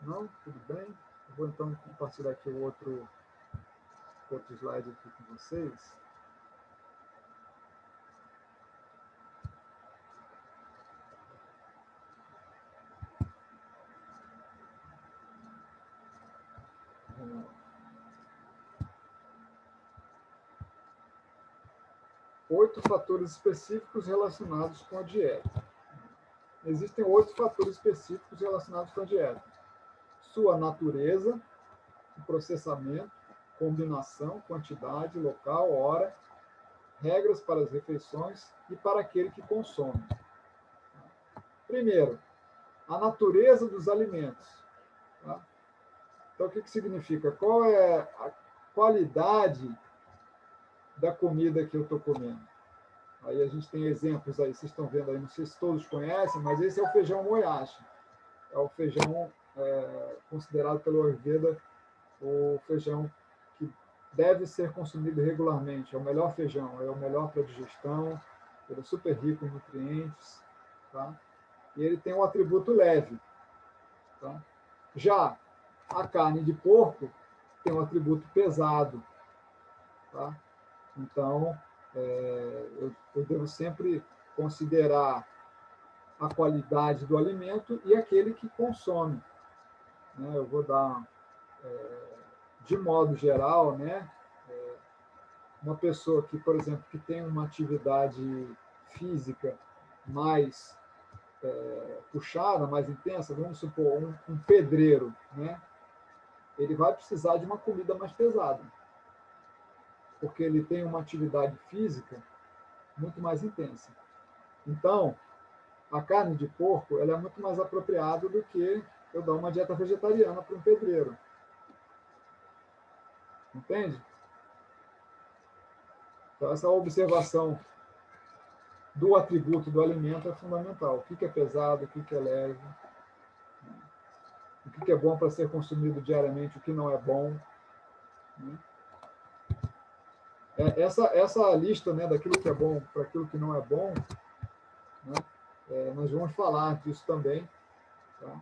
Não? Tudo bem? Eu vou então compartilhar aqui o outro slide aqui com vocês. Oito fatores específicos relacionados com a dieta. Existem 8 fatores específicos relacionados com a dieta. Sua natureza, processamento, combinação, quantidade, local, hora, regras para as refeições e para aquele que consome. Primeiro, a natureza dos alimentos. Tá? Então, o que significa? Qual é a qualidade da comida que eu estou comendo? Aí a gente tem exemplos aí, vocês estão vendo aí, não sei se todos conhecem, mas esse é o feijão moyashi. É o feijão considerado pelo Ayurveda o feijão que deve ser consumido regularmente. É o melhor feijão, é o melhor para digestão, ele é super rico em nutrientes, tá? E ele tem um atributo leve. Tá? Já a carne de porco tem um atributo pesado. Tá? Então, eu devo sempre considerar a qualidade do alimento e aquele que consome. Né? Eu vou dar, de modo geral, né? Uma pessoa que, por exemplo, que tem uma atividade física mais puxada, mais intensa, vamos supor, um pedreiro, né? Ele vai precisar de uma comida mais pesada, porque ele tem uma atividade física muito mais intensa. Então, a carne de porco ela é muito mais apropriada do que eu dar uma dieta vegetariana para um pedreiro. Entende? Então, essa observação do atributo do alimento é fundamental. O que é pesado, o que é leve, o que é bom para ser consumido diariamente, o que não é bom. Essa lista, né, daquilo que é bom para aquilo que não é bom, né, nós vamos falar disso também. Tá?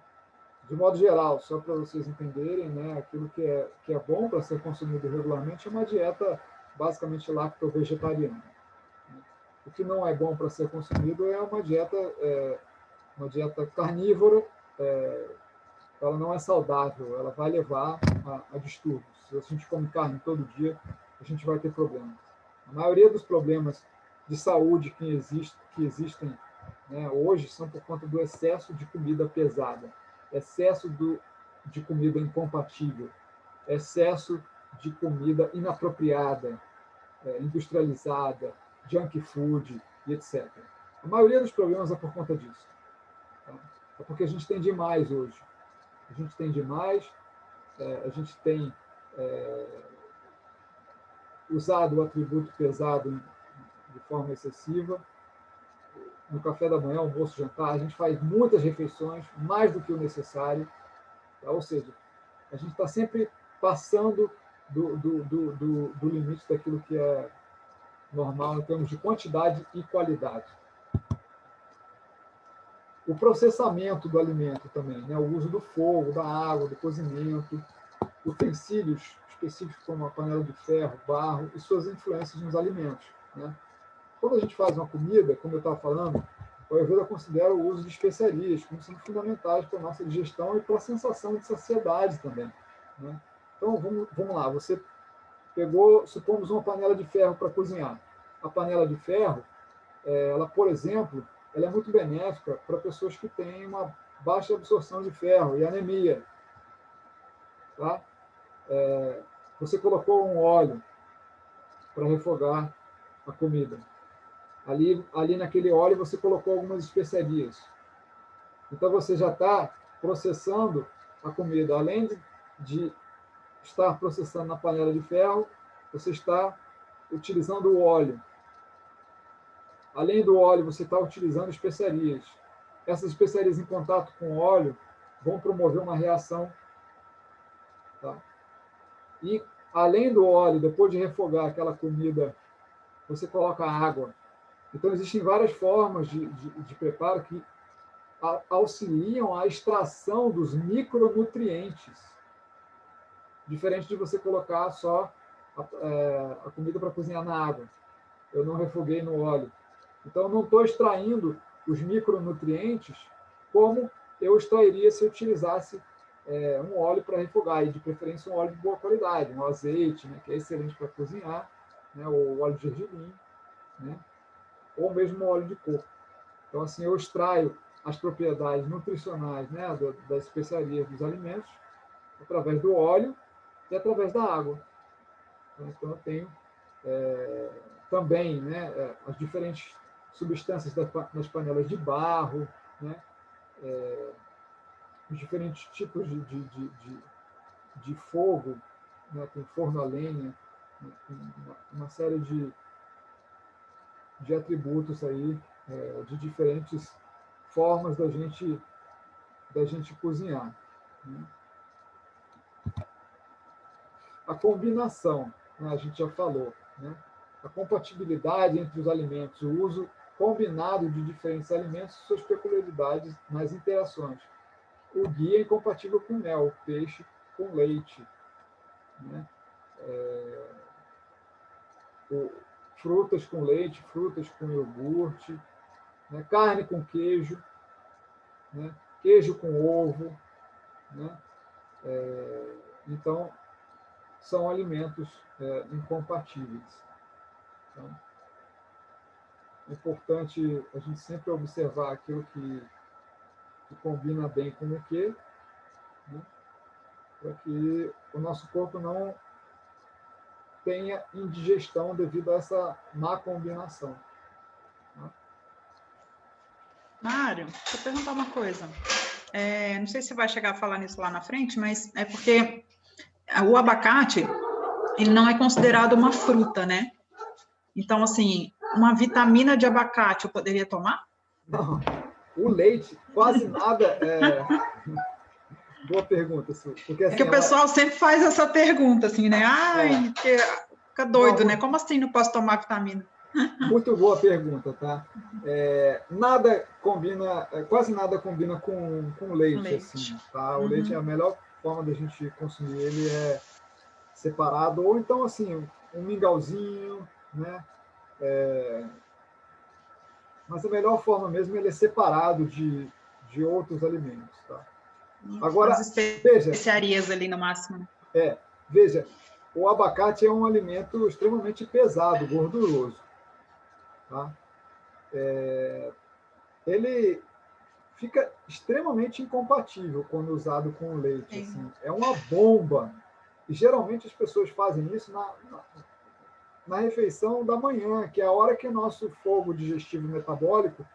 De modo geral, só para vocês entenderem, né, aquilo que é bom para ser consumido regularmente é uma dieta basicamente lacto-vegetariana. O que não é bom para ser consumido é uma dieta carnívora. Ela não é saudável, ela vai levar a distúrbios. Se a gente come carne todo dia, a gente vai ter problemas. A maioria dos problemas de saúde que existem, né, hoje são por conta do excesso de comida pesada, excesso de comida incompatível, excesso de comida inapropriada, industrializada, junk food e etc. A maioria dos problemas é por conta disso. Tá? É porque a gente tem demais hoje. A gente tem demais, a gente tem usado o atributo pesado de forma excessiva. No café da manhã, almoço, jantar, a gente faz muitas refeições, mais do que o necessário. Tá? Ou seja, a gente está sempre passando do limite daquilo que é normal em termos de quantidade e qualidade. O processamento do alimento também, né? O uso do fogo, da água, do cozimento, utensílios específicos como a panela de ferro, barro e suas influências nos alimentos. Né? Quando a gente faz uma comida, como eu estava falando, o Ayurveda considera o uso de especiarias como sendo fundamentais para a nossa digestão e para a sensação de saciedade também. Né? Então, vamos lá, você pegou, supomos, uma panela de ferro para cozinhar. A panela de ferro, ela, por exemplo, ela é muito benéfica para pessoas que têm uma baixa absorção de ferro e anemia. Tá? Você colocou um óleo para refogar a comida. Ali naquele óleo você colocou algumas especiarias. Então você já está processando a comida. Além de estar processando na panela de ferro, você está utilizando o óleo. Além do óleo, você está utilizando especiarias. Essas especiarias em contato com o óleo vão promover uma reação. Tá? E, além do óleo, depois de refogar aquela comida, você coloca água. Então, existem várias formas de preparo que auxiliam a extração dos micronutrientes, diferente de você colocar só a comida para cozinhar na água. Eu não refoguei no óleo. Então, eu não estou extraindo os micronutrientes como eu extrairia se eu utilizasse um óleo para refogar, e de preferência um óleo de boa qualidade, um azeite, né, que é excelente para cozinhar, né, ou óleo de gergelim, né, ou mesmo óleo de coco. Então, assim, eu extraio as propriedades nutricionais, né, das especiarias dos alimentos através do óleo e através da água. Então, eu tenho também, né, as diferentes substâncias das panelas de barro, né, os diferentes tipos de fogo, né, tem forno a lenha, né, uma série de atributos aí, de diferentes formas da gente cozinhar. Né? A combinação, né, a gente já falou, né? A compatibilidade entre os alimentos, o uso combinado de diferentes alimentos e suas peculiaridades nas interações. O ghee é incompatível com mel, peixe com leite, né? Frutas com leite, frutas com iogurte, né? Carne com queijo, né? Queijo com ovo, né? Então, são alimentos incompatíveis. Então, é importante a gente sempre observar aquilo que combina bem com o quê, né? Para que o nosso corpo não tenha indigestão devido a essa má combinação. Mário, deixa eu perguntar uma coisa. Não sei se você vai chegar a falar nisso lá na frente, mas é porque o abacate, ele não é considerado uma fruta, né? Então, assim, uma vitamina de abacate eu poderia tomar? Não, o leite, quase nada. Boa pergunta, Su. Porque, assim, É que o pessoal sempre faz essa pergunta, assim, né? Ai, fica doido, não, né? Como assim não posso tomar vitamina? Muito boa pergunta, tá? Nada combina, quase nada combina com leite, assim, tá? O leite é a melhor forma da gente consumir ele é separado, ou então, assim, um mingauzinho, né? Mas a melhor forma mesmo ele é separado de outros alimentos, tá? Agora, As veja, especiarias ali no máximo. veja, o abacate é um alimento extremamente pesado, gorduroso, tá? Ele fica extremamente incompatível quando usado com leite. Assim. É uma bomba. E geralmente as pessoas fazem isso na refeição da manhã, que é a hora que o nosso fogo digestivo metabólico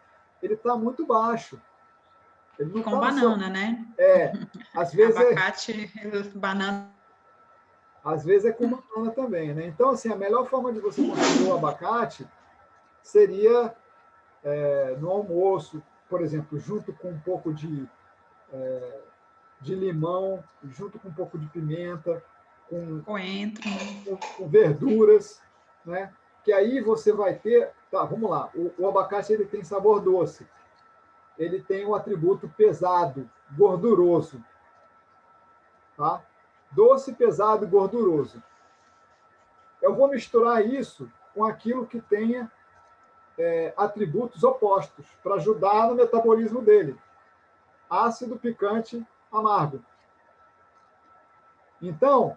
ele está muito baixo. Ele não com tá banana, né? Às vezes abacate, banana. Às vezes é com banana também, né? Então, assim, a melhor forma de você consumir o abacate seria no almoço, por exemplo, junto com um pouco de limão, junto com um pouco de pimenta, com coentro, com verduras, né? Que aí você vai ter... Tá, vamos lá. O abacate ele tem sabor doce. Ele tem um atributo pesado, gorduroso. Tá? Doce, pesado e gorduroso. Eu vou misturar isso com aquilo que tenha atributos opostos para ajudar no metabolismo dele. Ácido, picante, amargo. Então,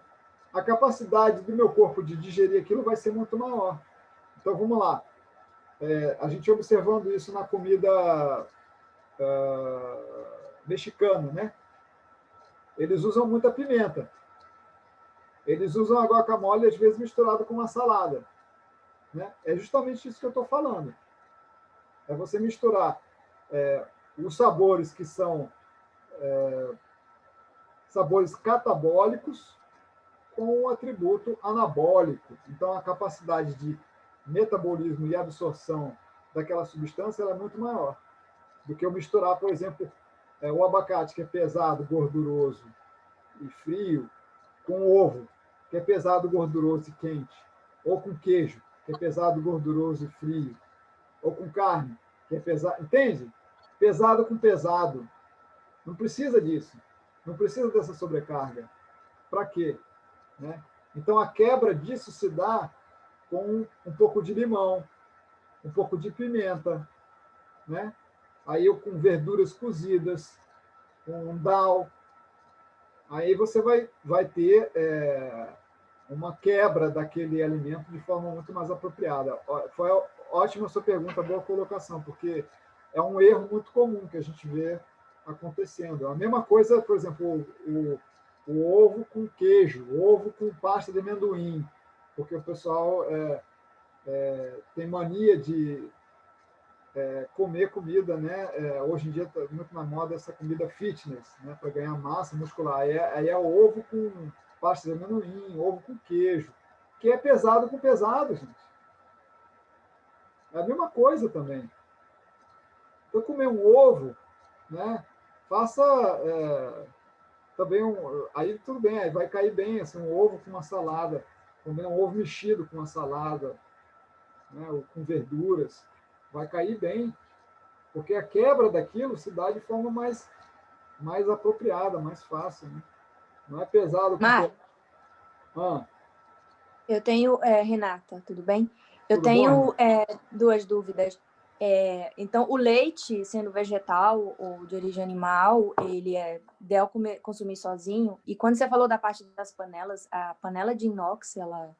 a capacidade do meu corpo de digerir aquilo vai ser muito maior. Então, vamos lá. A gente observando isso na comida mexicana, né? Eles usam muita pimenta. Eles usam a guacamole, às vezes, misturado com uma salada. Né? É justamente isso que eu estou falando. É você misturar os sabores que são sabores catabólicos com um atributo anabólico. Então, a capacidade de metabolismo e absorção daquela substância ela é muito maior do que eu misturar, por exemplo, o abacate, que é pesado, gorduroso e frio, com ovo, que é pesado, gorduroso e quente, ou com queijo, que é pesado, gorduroso e frio, ou com carne, que é pesado. Entende? Pesado com pesado. Não precisa disso. Não precisa dessa sobrecarga. Para quê? Né? Então, a quebra disso se dá com um pouco de limão, um pouco de pimenta, né? Aí eu com verduras cozidas, com um dal. Aí você vai ter uma quebra daquele alimento de forma muito mais apropriada. Foi ótima a sua pergunta, boa colocação, porque é um erro muito comum que a gente vê acontecendo. A mesma coisa, por exemplo, o ovo com queijo, o ovo com pasta de amendoim, porque o pessoal tem mania de comer comida, né? Hoje em dia está muito na moda essa comida fitness, né? Para ganhar massa muscular. Aí é o ovo com pasta de amendoim, ovo com queijo, que é pesado com pesado, gente. É a mesma coisa também. Então, comer um ovo, né? Faça também aí tudo bem, aí vai cair bem assim, um ovo com uma salada, comer um ovo mexido com uma salada, né? Ou com verduras. vai cair bem, porque a quebra daquilo se dá de forma mais apropriada, mais fácil, né? Não é pesado. Mar, Ah, eu tenho, Renata, tudo bem? Eu tudo bom? tenho duas dúvidas. Então, o leite, sendo vegetal ou de origem animal, ele é ideal consumir sozinho. E quando você falou da parte das panelas, a panela de inox, ela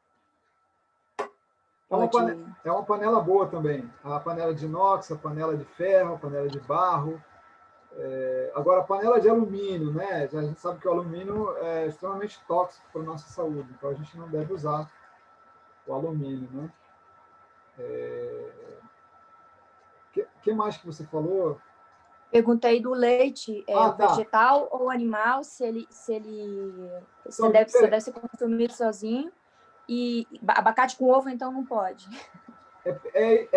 pode... É uma panela boa também. A panela de inox, a panela de ferro, a panela de barro. Agora, a panela de alumínio, né? A gente sabe que o alumínio é extremamente tóxico para a nossa saúde, então a gente não deve usar o alumínio, né? Que mais que você falou? Perguntei do leite, Tá. vegetal ou animal, se Então, deve ser consumido sozinho. E abacate com ovo, então, não pode.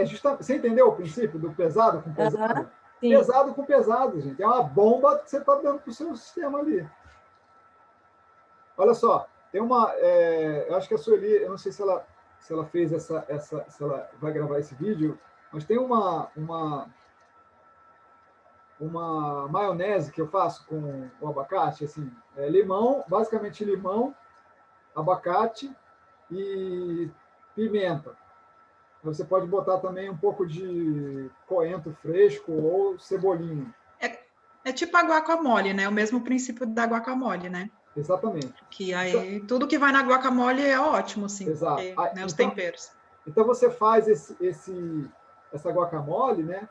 Justamente, você entendeu o princípio do pesado com pesado? Sim. Pesado com pesado, gente. É uma bomba que você está dando para o seu sistema ali. Olha só, tem uma... eu acho que a Sueli, eu não sei se ela fez se ela vai gravar esse vídeo, mas tem uma maionese que eu faço com o abacate, assim, limão, basicamente limão, abacate e pimenta. Você pode botar também um pouco de coentro fresco ou cebolinho. É tipo a guacamole, né? O mesmo princípio da guacamole, né? Exatamente. Que aí tudo que vai na guacamole é ótimo, assim. Exato. Porque, né, os temperos. Então você faz essa guacamole, né?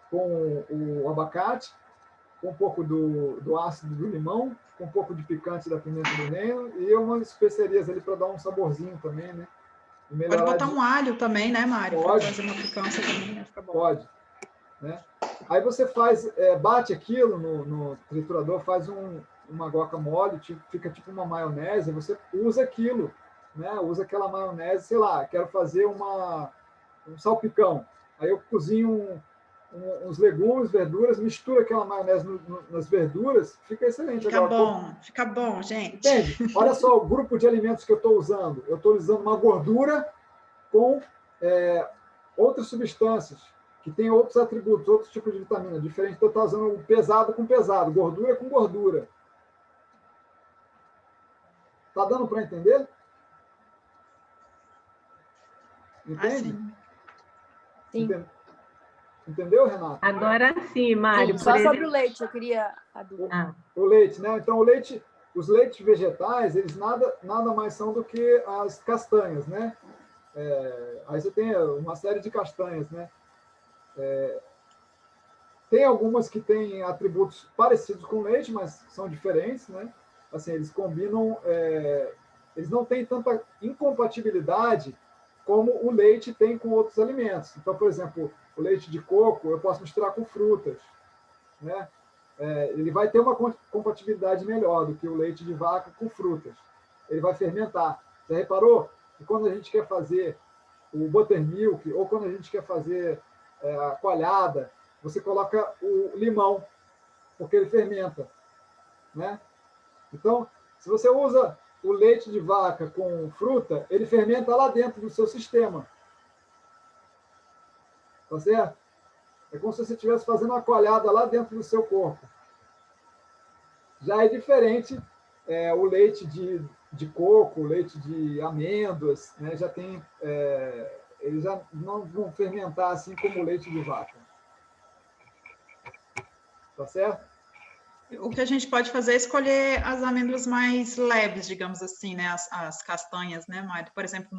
Com o abacate, com um pouco do ácido do limão, com um pouco de picante da pimenta do reino e umas especiarias ali para dar um saborzinho também, né? Pode botar um alho também, né, Mário? Pode. Para fazer uma picância também, né? Fica bom. Pode. Né? Aí você bate aquilo no triturador, faz uma guacamole, fica tipo uma maionese, você usa aquilo, né? Usa aquela maionese, sei lá, quero fazer um salpicão. Aí eu cozinho uns legumes, verduras, misturo aquela maionese nas verduras, fica excelente. Fica bom, gente. Entende? Olha só o grupo de alimentos que eu estou usando. Eu estou usando uma gordura com outras substâncias, que tem outros atributos, outros tipos de vitamina, diferente de eu estar usando o pesado com pesado, gordura com gordura. Tá dando para entender? Entende? Sim. Entendeu, Renata? Agora sim, Mário. Sim, só sobre o leite, eu queria a dúvida. O leite, né? Então, os leites vegetais, eles nada mais são do que as castanhas, né? Aí você tem uma série de castanhas, né? Tem algumas que têm atributos parecidos com leite, mas são diferentes, né? Assim, eles combinam, eles não têm tanta incompatibilidade como o leite tem com outros alimentos. Então, por exemplo, o leite de coco eu posso misturar com frutas, né? Ele vai ter uma compatibilidade melhor do que o leite de vaca com frutas. Ele vai fermentar. Já reparou que quando a gente quer fazer o buttermilk ou quando a gente quer fazer a coalhada, você coloca o limão, porque ele fermenta, né? Então, se você usa o leite de vaca com fruta, ele fermenta lá dentro do seu sistema. Tá certo? É como se você estivesse fazendo uma coalhada lá dentro do seu corpo. Já é diferente o leite de coco, o leite de amêndoas, né? Já tem... eles já não vão fermentar assim como o leite de vaca. Tá certo? O que a gente pode fazer é escolher as amêndoas mais leves, digamos assim, né? As castanhas, né, Mário? Por exemplo,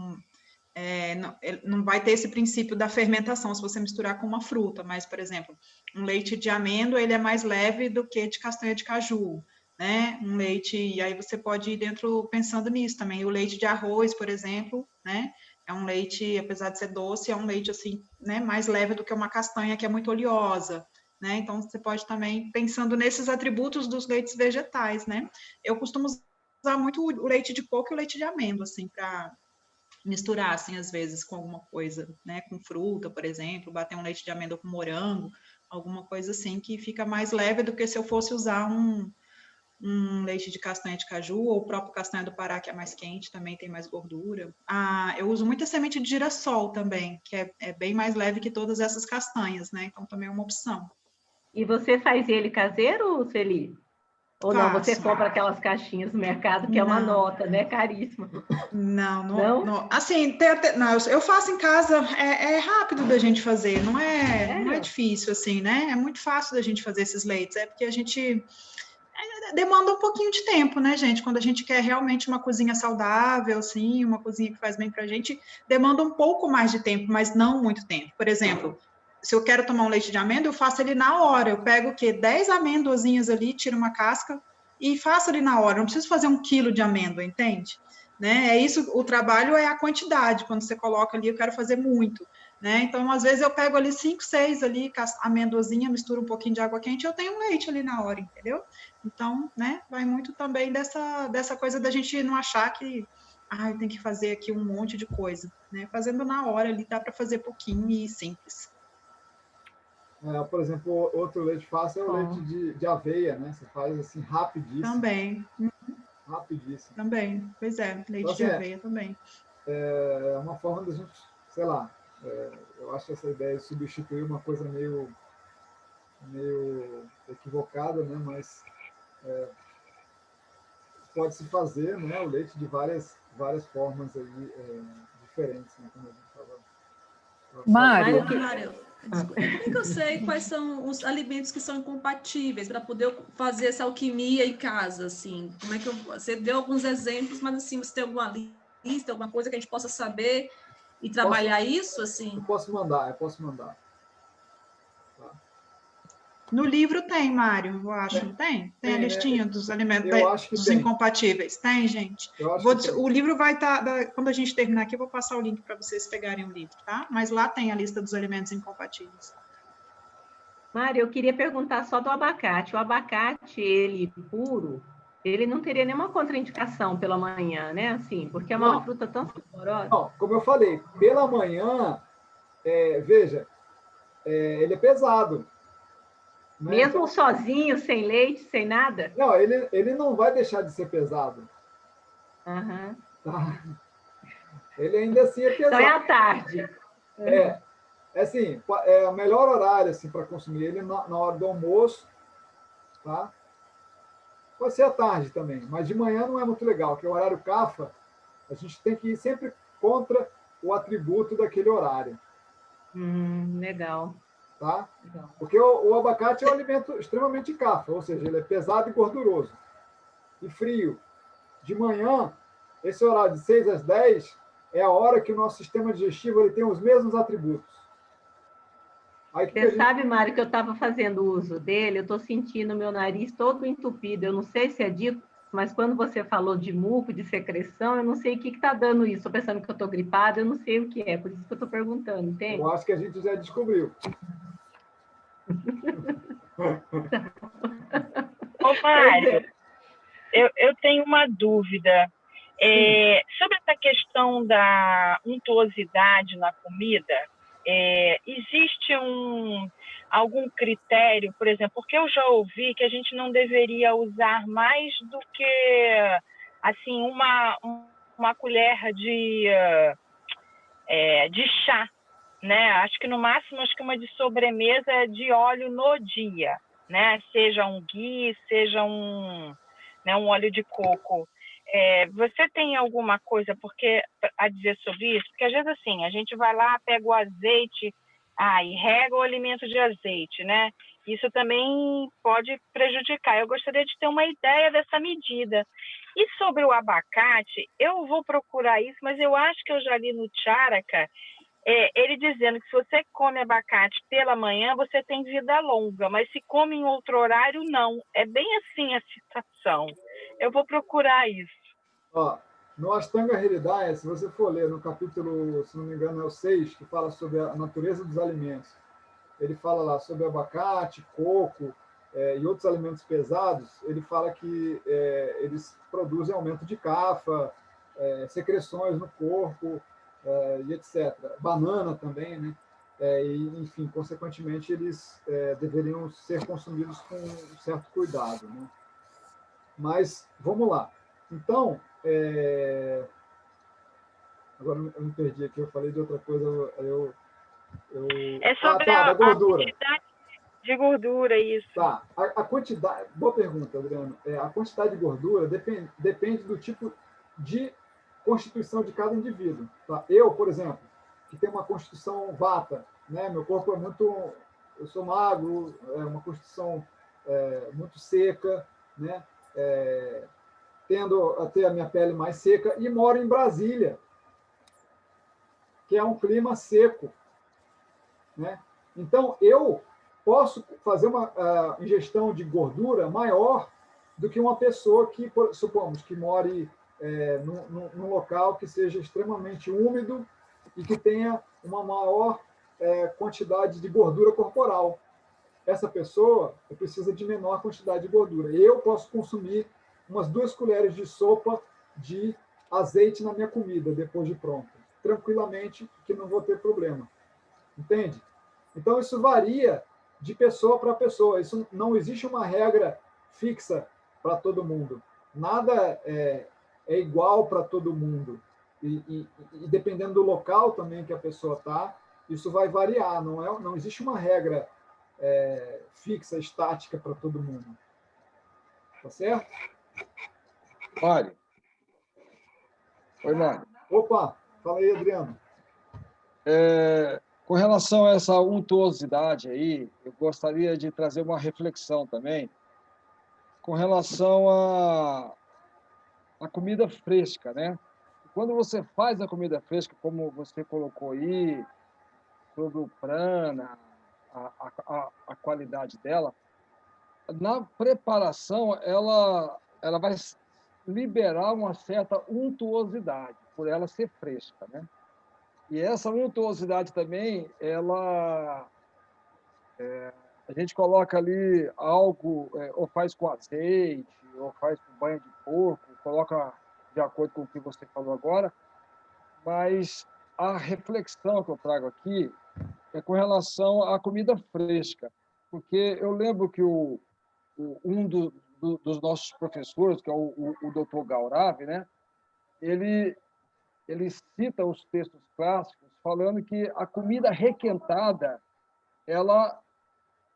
não vai ter esse princípio da fermentação se você misturar com uma fruta, mas, por exemplo, um leite de amêndoa, ele é mais leve do que de castanha de caju, né? Um leite, e aí você pode ir dentro pensando nisso também. O leite de arroz, por exemplo, né? É um leite, apesar de ser doce, é um leite, assim, né? Mais leve do que uma castanha que é muito oleosa, né? Então, você pode também, pensando nesses atributos dos leites vegetais, né? Eu costumo usar muito o leite de coco e o leite de amêndoa, assim, para misturar, assim, às vezes, com alguma coisa, né? Com fruta, por exemplo, bater um leite de amêndoa com morango, alguma coisa assim, que fica mais leve do que se eu fosse usar um leite de castanha de caju, ou o próprio castanha do Pará, que é mais quente, também tem mais gordura. Eu uso muita semente de girassol também, que é bem mais leve que todas essas castanhas, né? Então também é uma opção. E você faz ele caseiro, Celi? Ou não, você Faço. compra aquelas caixinhas no mercado, que é uma nota, né? Caríssima. Não. Assim, eu faço em casa, é rápido da gente fazer, não é difícil, assim, né? É muito fácil da gente fazer esses leites, é porque a gente demanda um pouquinho de tempo, né, gente? Quando a gente quer realmente uma cozinha saudável, assim, uma cozinha que faz bem pra gente, demanda um pouco mais de tempo, mas não muito tempo. Por exemplo, se eu quero tomar um leite de amêndoa, eu faço ele na hora. Eu pego o quê? 10 amêndoazinhas ali, tiro uma casca e faço ali na hora. Não preciso fazer 1 quilo de amêndoa, entende? Né? É isso, o trabalho é a quantidade. Quando você coloca ali, eu quero fazer muito. Né? Então, às vezes, eu pego ali 5, 6 ali, amêndoazinha, misturo um pouquinho de água quente e eu tenho um leite ali na hora, entendeu? Então, né, vai muito também dessa coisa da gente não achar que tem que fazer aqui um monte de coisa. Né? Fazendo na hora ali, dá para fazer pouquinho e simples. Por exemplo, outro leite fácil é o leite de aveia, né? Você faz assim rapidíssimo. Também. Rapidíssimo. Também, pois é, leite então, de aveia também. É uma forma da gente, sei lá, eu acho essa ideia de substituir uma coisa meio equivocada, né? Mas pode-se fazer, né? O leite de várias formas aí, diferentes, né? Como a gente estava. Mário, como é que eu sei quais são os alimentos que são incompatíveis para poder fazer essa alquimia em casa, assim? Como é que você deu alguns exemplos, mas assim, você tem alguma lista, alguma coisa que a gente possa saber e trabalhar isso, assim? Eu posso mandar. Tá? No livro tem, Mário, eu acho, não tem? Tem a listinha dos alimentos, dos incompatíveis. Tem, gente. O livro vai estar, quando a gente terminar aqui, eu vou passar o link para vocês pegarem o livro, tá? Mas lá tem a lista dos alimentos incompatíveis. Mário, eu queria perguntar só do abacate. O abacate, ele puro, ele não teria nenhuma contraindicação pela manhã, né? Assim, porque é uma fruta tão saborosa. Não, como eu falei, pela manhã, veja, ele é pesado. Né? Mesmo então, sozinho, sem leite, sem nada? Não, ele não vai deixar de ser pesado. Uhum. Tá? Ele ainda assim é pesado. Então é à tarde. Assim, é o melhor horário assim, para consumir ele na hora do almoço. Tá? Pode ser à tarde também, mas de manhã não é muito legal, porque o horário CAFA, a gente tem que ir sempre contra o atributo daquele horário. Legal. Tá? Porque o abacate é um alimento extremamente CAFA, ou seja, ele é pesado e gorduroso. E frio. De manhã, esse horário de 6 às 10 é a hora que o nosso sistema digestivo ele tem os mesmos atributos. Aí, Você sabe, Mário, que eu estava fazendo uso dele, eu estou sentindo o meu nariz todo entupido. Eu não sei se é disso, mas quando você falou de muco, de secreção, eu não sei o que está dando isso. Estou pensando que eu estou gripada, eu não sei o que é, por isso que eu estou perguntando, entende? Eu acho que a gente já descobriu. Ô, Mário, eu tenho uma dúvida. Sobre essa questão da untuosidade na comida, existe algum critério, por exemplo, porque eu já ouvi que a gente não deveria usar mais do que assim, uma colher de chá, né? Acho que no máximo uma de sobremesa de óleo no dia, né? Seja um ghee, seja um óleo de coco. Você tem alguma coisa a dizer sobre isso? Porque às vezes assim, a gente vai lá, pega o azeite, e rega o alimento de azeite, né? Isso também pode prejudicar. Eu gostaria de ter uma ideia dessa medida. E sobre o abacate, eu vou procurar isso, mas eu acho que eu já li no Charaka, ele dizendo que se você come abacate pela manhã, você tem vida longa, mas se come em outro horário, não. É bem assim a citação. Eu vou procurar isso. No Ashtanga Hridaya, se você for ler no capítulo, se não me engano, é o 6, que fala sobre a natureza dos alimentos, ele fala lá sobre abacate, coco e outros alimentos pesados, ele fala que eles produzem aumento de CAFA, secreções no corpo, e etc. Banana também, né? E, enfim, consequentemente, eles deveriam ser consumidos com um certo cuidado, né? Mas vamos lá. Então, agora eu me perdi aqui, eu falei de outra coisa. É sobre da a gordura. quantidade de gordura, isso. Tá. A quantidade. Boa pergunta, Adriano. A quantidade de gordura depende do tipo de constituição de cada indivíduo. Tá? Eu, por exemplo, que tenho uma constituição vata, né? Meu corpo é muito. Eu sou magro, é uma constituição muito seca, né? Tendo a ter a minha pele mais seca, e moro em Brasília, que é um clima seco, né? Então, eu posso fazer uma ingestão de gordura maior do que uma pessoa que, supomos, que more num local que seja extremamente úmido e que tenha uma maior quantidade de gordura corporal. Essa pessoa precisa de menor quantidade de gordura. Eu posso consumir umas 2 colheres de sopa de azeite na minha comida, depois de pronta, tranquilamente, que não vou ter problema. Entende? Então, isso varia de pessoa para pessoa. Isso não existe uma regra fixa para todo mundo. Nada é igual para todo mundo. E dependendo do local também que a pessoa está, isso vai variar. Não existe uma regra fixa, estática para todo mundo. Tá certo? Mário. Oi, Mário. Opa, fala aí, Adriano. Com relação a essa untuosidade aí, eu gostaria de trazer uma reflexão também com relação à comida fresca, né? Quando você faz a comida fresca, como você colocou aí, sobre o prana, a qualidade dela, na preparação ela vai liberar uma certa untuosidade, por ela ser fresca, né? E essa untuosidade também, a gente coloca ali algo, ou faz com azeite, ou faz com banho de porco, coloca de acordo com o que você falou agora, mas a reflexão que eu trago aqui é com relação à comida fresca, porque eu lembro que um dos nossos professores, que é o Dr. Gaurav, né, ele cita os textos clássicos falando que a comida requentada ela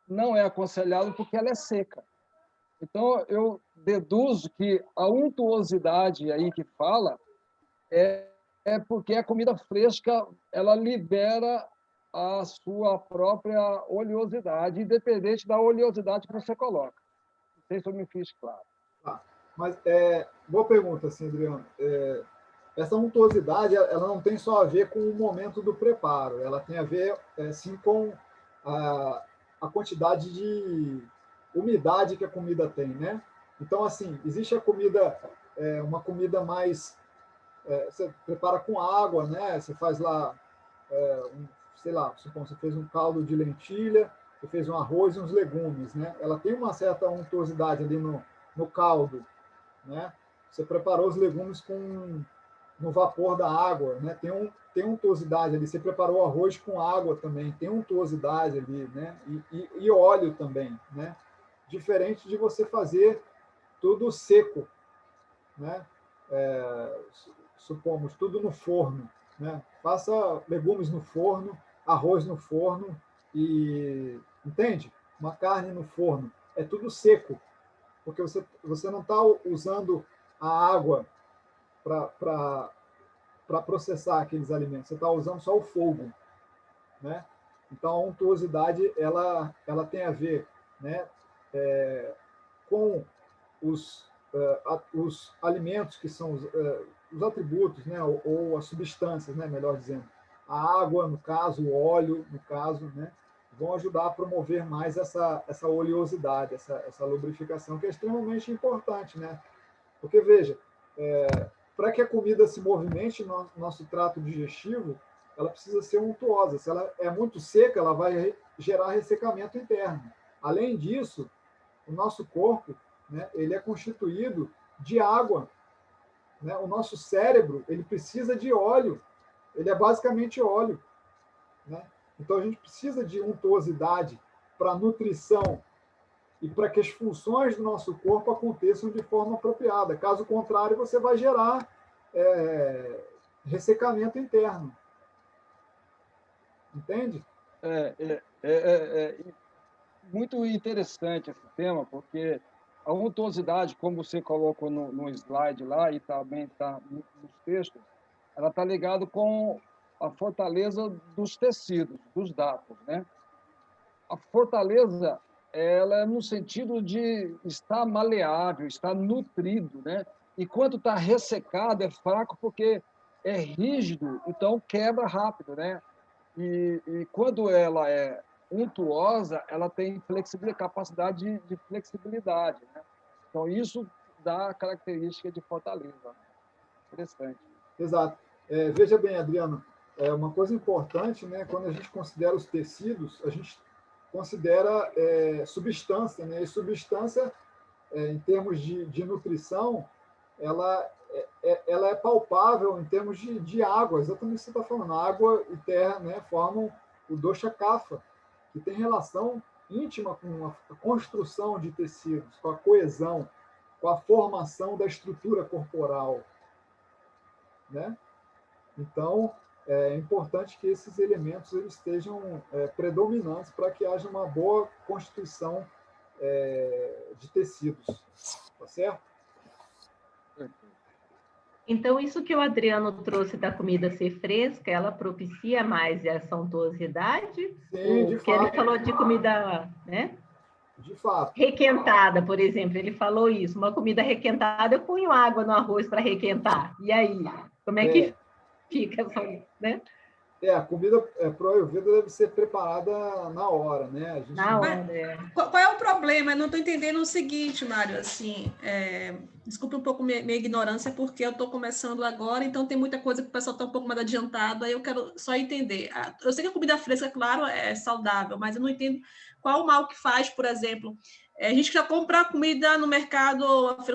não é aconselhável porque ela é seca. Então, eu deduzo que a untuosidade aí que fala é porque a comida fresca ela libera a sua própria oleosidade, independente da oleosidade que você coloca. Não sei se eu me fiz claro. Mas boa pergunta, assim, Adriano. Essa untuosidade ela não tem só a ver com o momento do preparo, ela tem a ver, sim, com a quantidade de umidade que a comida tem, né? Então, assim, existe a comida, uma comida mais... você prepara com água, né? Você faz lá, sei lá, supomos, você fez um caldo de lentilha, você fez um arroz e uns legumes, né? Ela tem uma certa untuosidade ali no caldo, né? Você preparou os legumes no vapor da água, né? Tem untuosidade ali. Você preparou arroz com água também, tem untuosidade ali, né? E óleo também, né? Diferente de você fazer tudo seco, né? Supomos, tudo no forno, né? Faça legumes no forno, arroz no forno e, entende? Uma carne no forno. É tudo seco, porque você não está usando a água para processar aqueles alimentos, você está usando só o fogo, né? Então, a untuosidade ela tem a ver, né, com os alimentos que são os atributos, né, ou as substâncias, né, melhor dizendo. A água, no caso, o óleo, no caso, né, vão ajudar a promover mais essa oleosidade, essa lubrificação, que é extremamente importante, né? Porque, veja, para que a comida se movimente no nosso trato digestivo, ela precisa ser untuosa. Se ela é muito seca, ela vai gerar ressecamento interno. Além disso, o nosso corpo, né, ele é constituído de água, né? O nosso cérebro ele precisa de óleo, ele é basicamente óleo, né? Então a gente precisa de untuosidade para nutrição e para que as funções do nosso corpo aconteçam de forma apropriada. Caso contrário, você vai gerar ressecamento interno. Entende? Muito interessante esse tema, porque a untuosidade, como você colocou no slide lá e também está nos textos, ela está ligada com a fortaleza dos tecidos, dos dados, né? A fortaleza, ela é no sentido de estar maleável, estar nutrido, né? E quando está ressecado, é fraco porque é rígido, então quebra rápido, né? E quando ela é untuosa, ela tem capacidade de flexibilidade, né? Então, isso dá característica de fortaleza. Né? Interessante. Exato. Veja bem, Adriano, uma coisa importante, né? Quando a gente considera os tecidos, a gente considera substância, né? E substância, em termos de nutrição, ela é palpável em termos de água, exatamente o que você está falando. Água e terra, né, formam o dosha kapha, que tem relação íntima com a construção de tecidos, com a coesão, com a formação da estrutura corporal, né? Então, é importante que esses elementos eles estejam predominantes para que haja uma boa constituição de tecidos, tá certo? Então, isso que o Adriano trouxe da comida ser fresca, ela propicia mais essa untuosidade? Sim, de Porque fato. ele falou de comida, né? De fato. Requentada, por exemplo, ele falou isso. Uma comida requentada, eu ponho água no arroz para requentar. E aí? Como é que fica essa, né? A comida pro Ayurveda deve ser preparada na hora, né? A gente na hora, Qual é o problema? Eu não estou entendendo o seguinte, Mário, assim, desculpe um pouco minha ignorância, porque eu estou começando agora, então tem muita coisa que o pessoal está um pouco mais adiantado, aí eu quero só entender. Eu sei que a comida fresca, claro, é saudável, mas eu não entendo qual o mal que faz, por exemplo. A gente já compra comida no mercado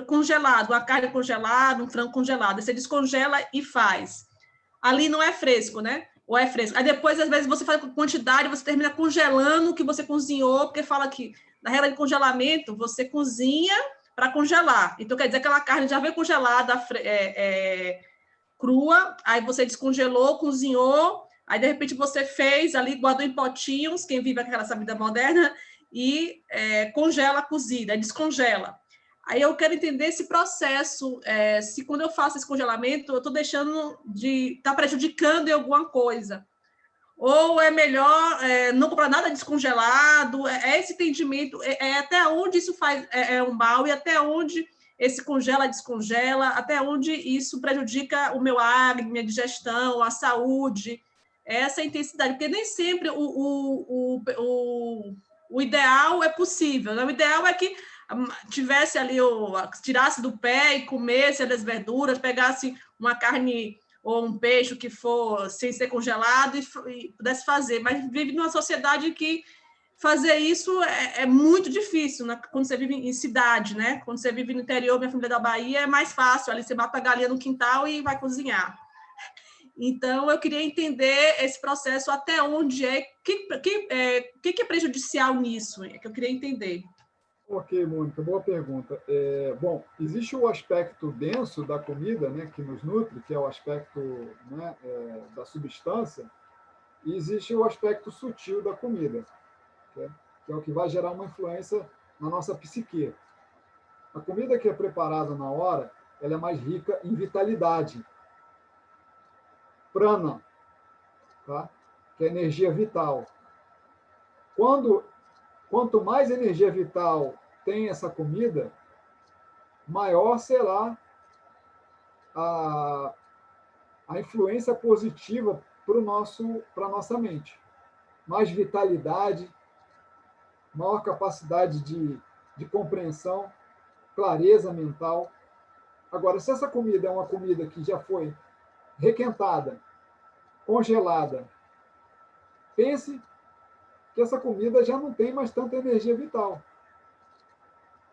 congelado, uma carne congelada, um frango congelado, você descongela e faz. Ali não é fresco, né? Ou é fresco. Aí depois, às vezes, você faz com quantidade, você termina congelando o que você cozinhou, porque fala que, na regra de congelamento, você cozinha para congelar. Então, quer dizer, aquela carne já veio congelada, crua, aí você descongelou, cozinhou, aí, de repente, você fez ali, guardou em potinhos, quem vive aquela vida moderna, e congela a cozida, descongela. Aí eu quero entender esse processo, se quando eu faço esse congelamento, eu estou deixando de estar prejudicando em alguma coisa. Ou é melhor não comprar nada descongelado, esse entendimento, até onde isso faz um mal e até onde esse congela, descongela, até onde isso prejudica o meu acne, minha digestão, a saúde, essa intensidade, porque nem sempre o ideal é possível, né? O ideal é que tivesse ali, tirasse do pé e comesse as verduras, pegasse uma carne ou um peixe que for sem ser congelado e pudesse fazer, mas vive numa sociedade que fazer isso é muito difícil, né? Quando você vive em cidade, né? Quando você vive no interior, minha família da Bahia, é mais fácil, ali você mata a galinha no quintal e vai cozinhar. Então, eu queria entender esse processo, até onde que é prejudicial nisso, que eu queria entender. Ok, Mônica, boa pergunta. Bom, existe o aspecto denso da comida, né, que nos nutre, que é o aspecto, né, da substância, e existe o aspecto sutil da comida, que é o que vai gerar uma influência na nossa psique. A comida que é preparada na hora, ela é mais rica em vitalidade, prana, tá? Que é energia vital. Quanto mais energia vital tem essa comida, maior será a influência positiva para a nossa mente. Mais vitalidade, maior capacidade de compreensão, clareza mental. Agora, se essa comida é uma comida que já foi requentada, congelada, pense que essa comida já não tem mais tanta energia vital.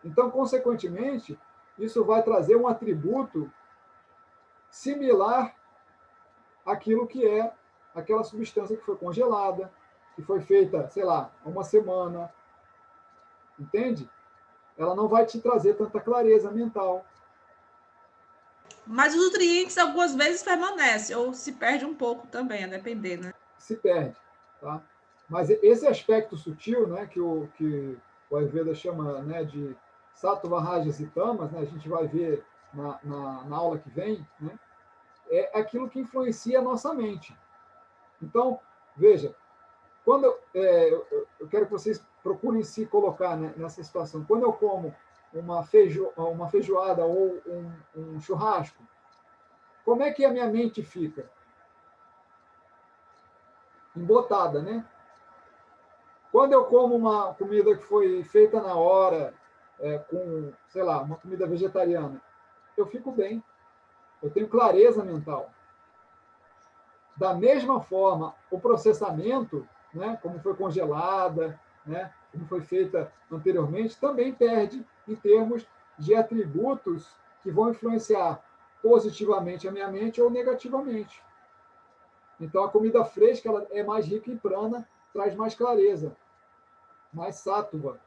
Então, consequentemente, isso vai trazer um atributo similar àquilo que é aquela substância que foi congelada, que foi feita, sei lá, há uma semana. Entende? ela não vai te trazer tanta clareza mental. Mas os nutrientes, algumas vezes, permanecem, ou se perde um pouco também, a depender, né? Se perde. Tá? Mas esse aspecto sutil, né, que o Ayurveda chama, né, de sattva, rajas e tamas, né, a gente vai ver na aula que vem, né, é aquilo que influencia a nossa mente. Então, veja, quando eu quero que vocês procurem se colocar, né, nessa situação. Quando eu como uma feijoada ou um churrasco, como é que a minha mente fica? Embotada, né? Quando eu como uma comida que foi feita na hora, com, sei lá, uma comida vegetariana, eu fico bem, eu tenho clareza mental. Da mesma forma, o processamento, né, como foi congelada, né, como foi feita anteriormente, também perde em termos de atributos que vão influenciar positivamente a minha mente ou negativamente. Então, a comida fresca ela é mais rica em prana, traz mais clareza, mais sáttva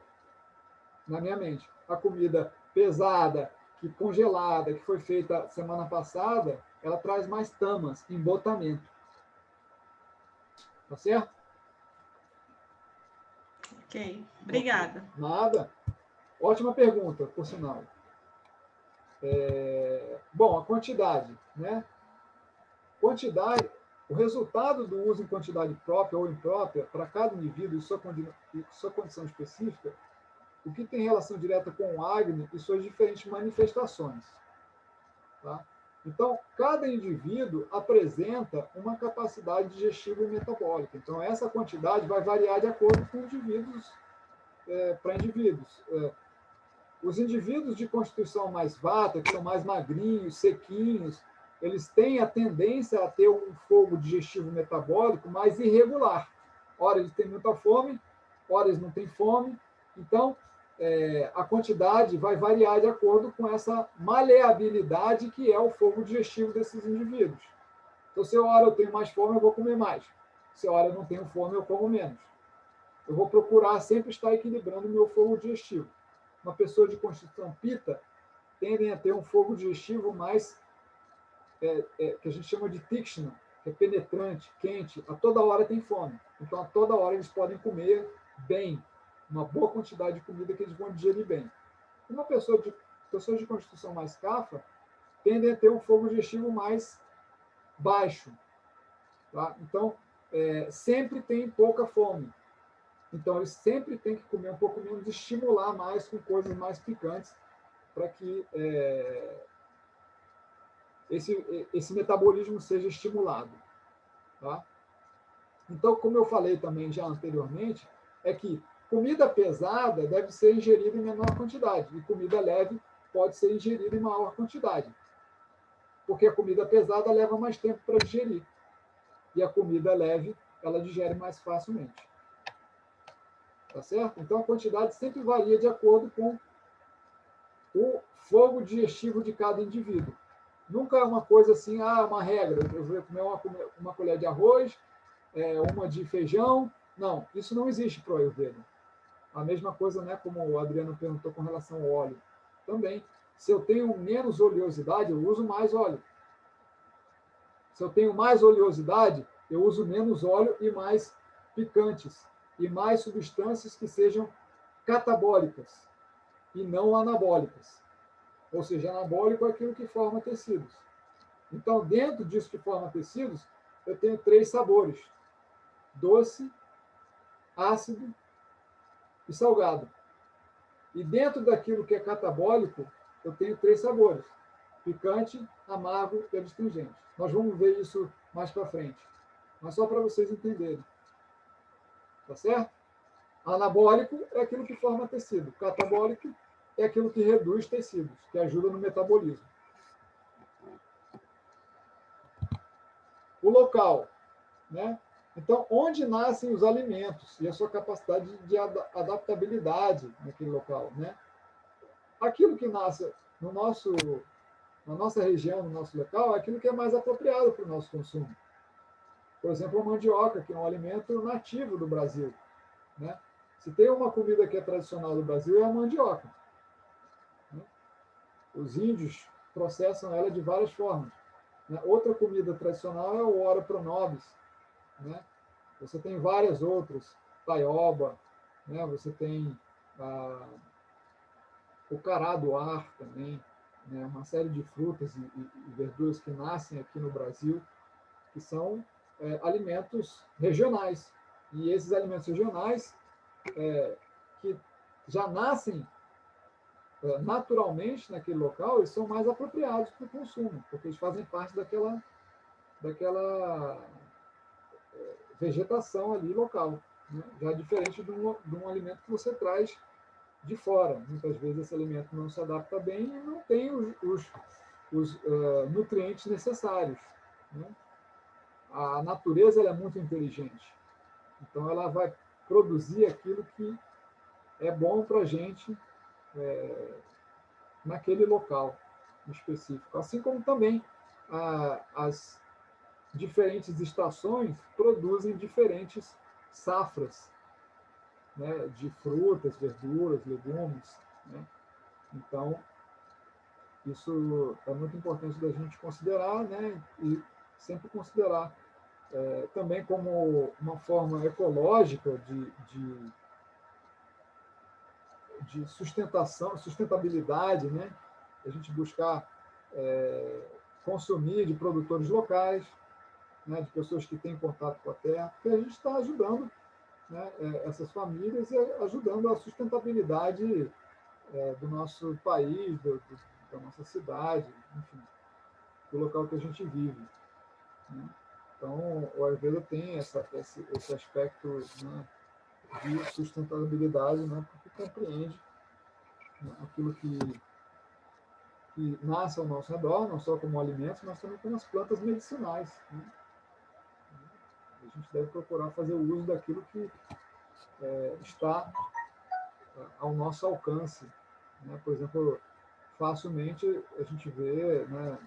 na minha mente. A comida pesada, que congelada, que foi feita semana passada, ela traz mais tamas, embotamento. Tá certo? Ok, obrigada. Nada. Ótima pergunta, por sinal. Bom, a quantidade, né? Quantidade, o resultado do uso em quantidade própria ou imprópria para cada indivíduo e sua condição específica, o que tem relação direta com o Agni e suas diferentes manifestações. Tá? Então, cada indivíduo apresenta uma capacidade digestiva e metabólica. Então, essa quantidade vai variar de acordo com indivíduos para indivíduos. Os indivíduos de constituição mais vata, que são mais magrinhos, sequinhos, eles têm a tendência a ter um fogo digestivo metabólico mais irregular. Ora, eles têm muita fome, ora, eles não têm fome. Então, a quantidade vai variar de acordo com essa maleabilidade que é o fogo digestivo desses indivíduos. Então, se hora eu tenho mais fome, eu vou comer mais. Se hora eu não tenho fome, eu como menos. Eu vou procurar sempre estar equilibrando o meu fogo digestivo. Uma pessoa de constituição pita tendem a ter um fogo digestivo mais, que a gente chama de tikshna, que é penetrante, quente, a toda hora tem fome. Então, a toda hora eles podem comer bem, uma boa quantidade de comida que eles vão digerir bem. Uma pessoas de constituição mais cafa tendem a ter um fogo digestivo mais baixo. Tá? Então, sempre tem pouca fome. Então, eles sempre têm que comer um pouco menos, estimular mais com coisas mais picantes, para que esse metabolismo seja estimulado. Tá? Então, como eu falei também já anteriormente, é que comida pesada deve ser ingerida em menor quantidade, e comida leve pode ser ingerida em maior quantidade. Porque a comida pesada leva mais tempo para digerir, e a comida leve, ela digere mais facilmente. Tá certo? Então, a quantidade sempre varia de acordo com o fogo digestivo de cada indivíduo. Nunca é uma coisa assim, uma regra, eu vou comer uma colher de arroz, uma de feijão. Não, isso não existe para o Ayurveda. A mesma coisa, né, como o Adriano perguntou com relação ao óleo. Também, se eu tenho menos oleosidade, eu uso mais óleo. Se eu tenho mais oleosidade, eu uso menos óleo e mais picantes. E mais substâncias que sejam catabólicas e não anabólicas. Ou seja, anabólico é aquilo que forma tecidos. Então, dentro disso que forma tecidos, eu tenho 3 sabores: doce, ácido e salgado. E dentro daquilo que é catabólico, eu tenho 3 sabores: picante, amargo e adstringente. Nós vamos ver isso mais para frente. Mas só para vocês entenderem. Tá certo? Anabólico é aquilo que forma tecido. Catabólico é aquilo que reduz tecidos, que ajuda no metabolismo. O local, né? Então, onde nascem os alimentos e a sua capacidade de adaptabilidade naquele local, né? Aquilo que nasce na nossa região, no nosso local, é aquilo que é mais apropriado para o nosso consumo. Por exemplo, a mandioca, que é um alimento nativo do Brasil, né? Se tem uma comida que é tradicional do Brasil, é a mandioca. os índios processam ela de várias formas, né? Outra comida tradicional é o ora pro nobis, né? Você tem várias outras, taioba, né? Você tem o cará do ar também, né? Uma série de frutas e verduras que nascem aqui no Brasil, que são alimentos regionais. E esses alimentos regionais, que já nascem naturalmente naquele local, eles são mais apropriados para o consumo, porque eles fazem parte daquela vegetação ali local, né? Já é diferente de um alimento que você traz de fora. Muitas vezes esse alimento não se adapta bem e não tem os nutrientes necessários, né? A natureza ela é muito inteligente, então ela vai produzir aquilo que é bom para a gente naquele local específico. Assim como também as diferentes estações produzem diferentes safras, né, de frutas, verduras, legumes, né? Então, isso é muito importante da gente considerar, né, e sempre considerar também como uma forma ecológica de sustentabilidade, né? A gente buscar consumir de produtores locais, né? De pessoas que têm contato com a terra, porque a gente está ajudando, né, essas famílias e ajudando a sustentabilidade do nosso país, da nossa cidade, enfim, do local que a gente vive, né? Então, o Ayurveda tem esse aspecto, né, de sustentabilidade, né, porque compreende, né, aquilo que nasce ao nosso redor, não só como alimentos, mas também como as plantas medicinais, né? A gente deve procurar fazer o uso daquilo que está ao nosso alcance, né? Por exemplo, facilmente a gente vê, né,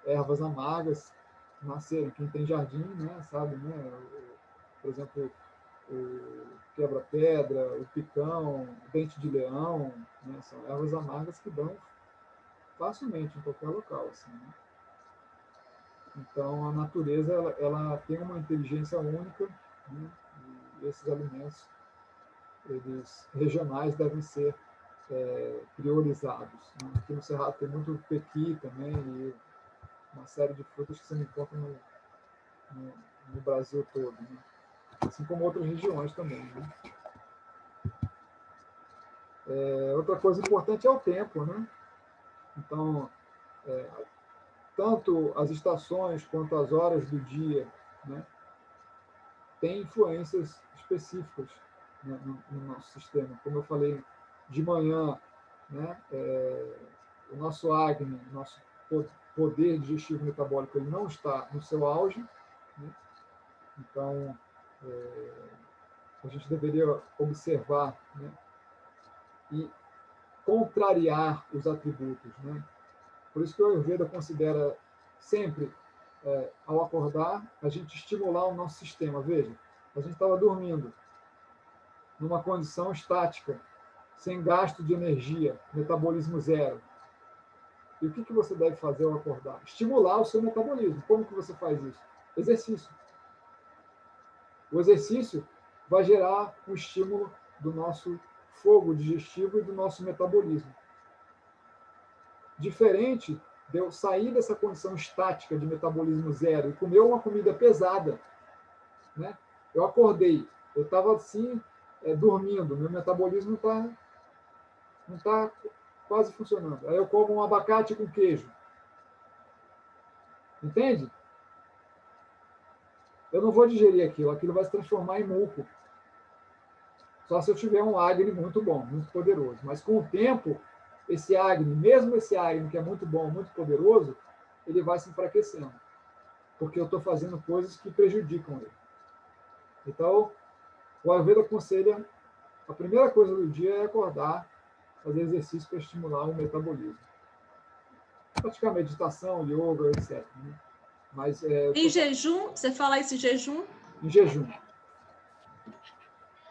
ervas amargas nascerem. Quem tem jardim, né, sabe, né? Por exemplo, o quebra-pedra, o picão, o dente de leão, né? São ervas amargas que dão facilmente em qualquer local, assim, né? Então, a natureza ela tem uma inteligência única, né? E esses alimentos, eles regionais, devem ser priorizados, né? Aqui no Cerrado tem muito pequi também e uma série de frutas que você encontra no Brasil todo, né? Assim como outras regiões também, né? Outra coisa importante é o tempo, né? Então, tanto as estações quanto as horas do dia, né, têm influências específicas, né, no nosso sistema. Como eu falei, de manhã, né, o nosso Agni, nosso poder digestivo metabólico, ele não está no seu auge, né? Então, a gente deveria observar, né, e contrariar os atributos, né? Por isso que o Ayurveda considera sempre, ao acordar, a gente estimular o nosso sistema. Veja, a gente estava dormindo numa condição estática, sem gasto de energia, metabolismo zero. E o que você deve fazer ao acordar? Estimular o seu metabolismo. Como que você faz isso? Exercício. O exercício vai gerar um estímulo do nosso fogo digestivo e do nosso metabolismo. Diferente de eu sair dessa condição estática de metabolismo zero e comer uma comida pesada, né? Eu acordei, eu estava assim, dormindo, meu metabolismo não está quase funcionando. Aí eu como um abacate com queijo. Entende? Eu não vou digerir aquilo vai se transformar em muco. Só se eu tiver um Agni muito bom, muito poderoso. Mas com o tempo, esse Agni, mesmo esse Agni que é muito bom, muito poderoso, ele vai se enfraquecendo. Porque eu estou fazendo coisas que prejudicam ele. Então, o Ayurveda aconselha, a primeira coisa do dia é acordar, fazer exercício para estimular o metabolismo. Praticar meditação, yoga, etc. Né? Mas, em jejum, você fala isso em jejum? Em jejum.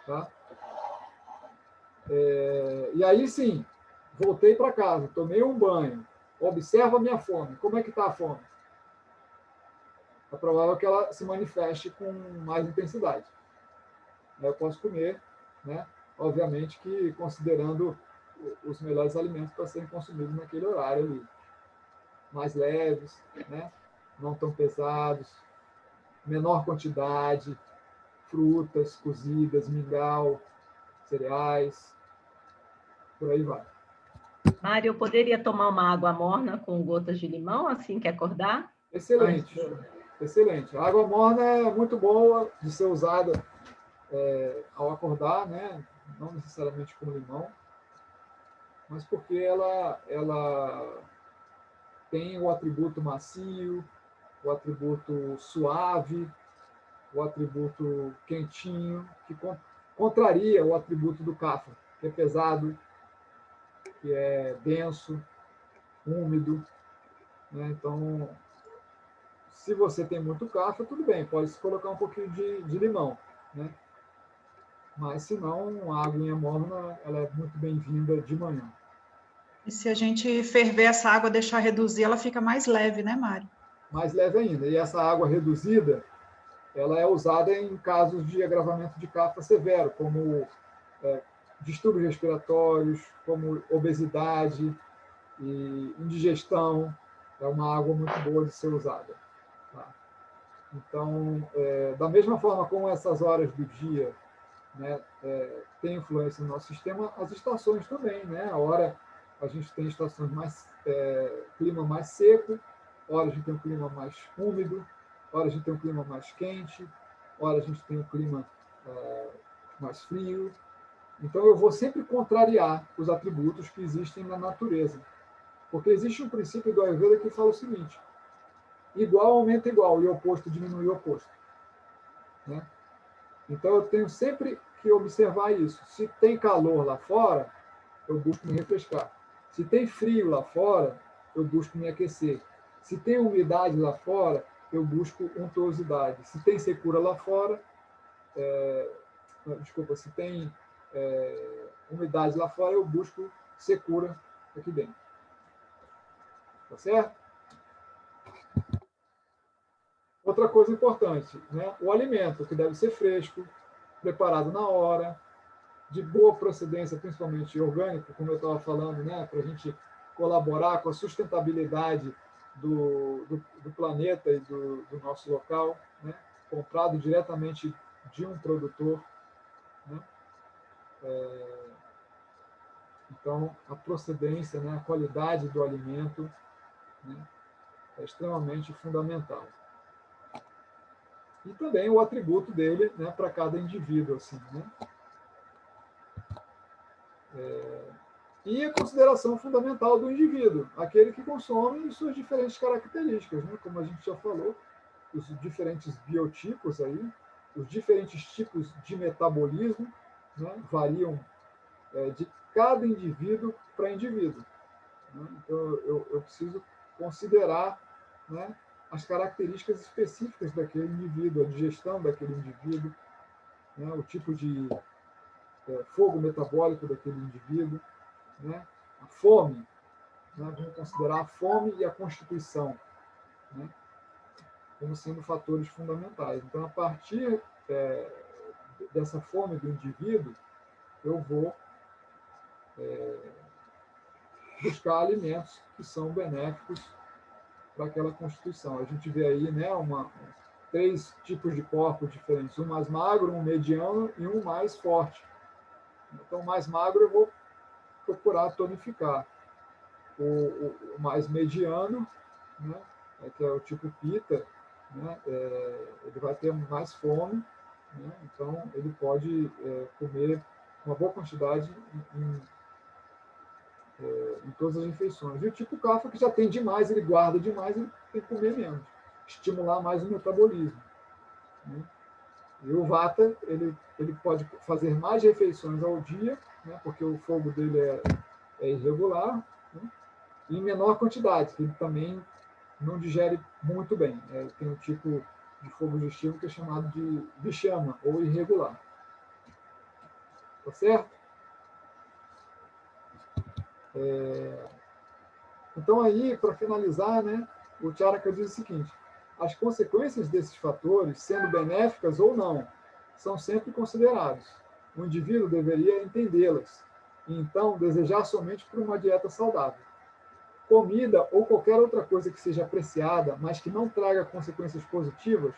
Tá? E aí sim, voltei para casa, tomei um banho, observo a minha fome. Como é que está a fome? É provável que ela se manifeste com mais intensidade. Eu posso comer, né? Obviamente que considerando os melhores alimentos para serem consumidos naquele horário ali. Mais leves, né? Não tão pesados, menor quantidade, frutas cozidas, mingau, cereais, por aí vai. Mário, eu poderia tomar uma água morna com gotas de limão assim que acordar? Excelente, excelente. A água morna é muito boa de ser usada ao acordar, né? Não necessariamente com limão, mas porque ela tem o atributo macio, o atributo suave, o atributo quentinho, que contraria o atributo do cafa, que é pesado, que é denso, úmido, né? Então, se você tem muito cafa, tudo bem, pode se colocar um pouquinho de limão, né? Mas, se não, a aguinha morna ela é muito bem-vinda de manhã. E se a gente ferver essa água, deixar reduzir, ela fica mais leve, né, Mário? Mais leve ainda. E essa água reduzida, ela é usada em casos de agravamento de cafa severo, como distúrbios respiratórios, como obesidade e indigestão. É uma água muito boa de ser usada. Tá? Então, da mesma forma como essas horas do dia, né, tem influência no nosso sistema, as estações também, né? A gente tem estações clima mais seco, hora a gente tem um clima mais úmido, hora a gente tem um clima mais quente, hora a gente tem um clima mais frio. Então eu vou sempre contrariar os atributos que existem na natureza, porque existe um princípio do Ayurveda que fala o seguinte: igual aumenta igual e oposto diminui oposto, né? Então eu tenho sempre que observar isso. Se tem calor lá fora, eu busco me refrescar. Se tem frio lá fora, eu busco me aquecer. Se tem umidade lá fora, eu busco untuosidade. Se tem secura lá fora, se tem umidade lá fora, eu busco secura aqui dentro. Tá certo? Outra coisa importante, né? O alimento, que deve ser fresco, preparado na hora, de boa procedência, principalmente orgânico, como eu estava falando, né? Para a gente colaborar com a sustentabilidade do planeta e do nosso local, né? Comprado diretamente de um produtor, né? Então, a procedência, né? A qualidade do alimento, né? É extremamente fundamental. E também o atributo dele, né? Para cada indivíduo, assim, né? E a consideração fundamental do indivíduo, aquele que consome suas diferentes características, né? Como a gente já falou, os diferentes biotipos aí, os diferentes tipos de metabolismo, né? Variam de cada indivíduo para indivíduo, né? Então eu preciso considerar, né? As características específicas daquele indivíduo, a digestão daquele indivíduo, né? O tipo de fogo metabólico daquele indivíduo, né? A fome, né? Vamos considerar a fome e a constituição, né? Como sendo fatores fundamentais. Então, a partir dessa fome do indivíduo, eu vou buscar alimentos que são benéficos para aquela constituição. A gente vê aí, né, 3 tipos de corpos diferentes, um mais magro, um mediano e um mais forte. Então, o mais magro eu vou procurar tonificar. O mais mediano, né, que é o tipo Pitta, né, ele vai ter mais fome, né, então ele pode comer uma boa quantidade em todas as refeições. E o tipo Kapha, que já tem demais, ele guarda demais, ele tem que comer menos, estimular mais o metabolismo, né? E o Vata, ele pode fazer mais refeições ao dia, né, porque o fogo dele é irregular, né, e em menor quantidade, que ele também não digere muito bem. Tem um tipo de fogo digestivo que é chamado de Vishama, ou irregular. Tá certo? Então, aí, para finalizar, né, o Charaka diz o seguinte: as consequências desses fatores, sendo benéficas ou não, são sempre consideradas. O indivíduo deveria entendê-las e, então, desejar somente por uma dieta saudável. Comida ou qualquer outra coisa que seja apreciada, mas que não traga consequências positivas,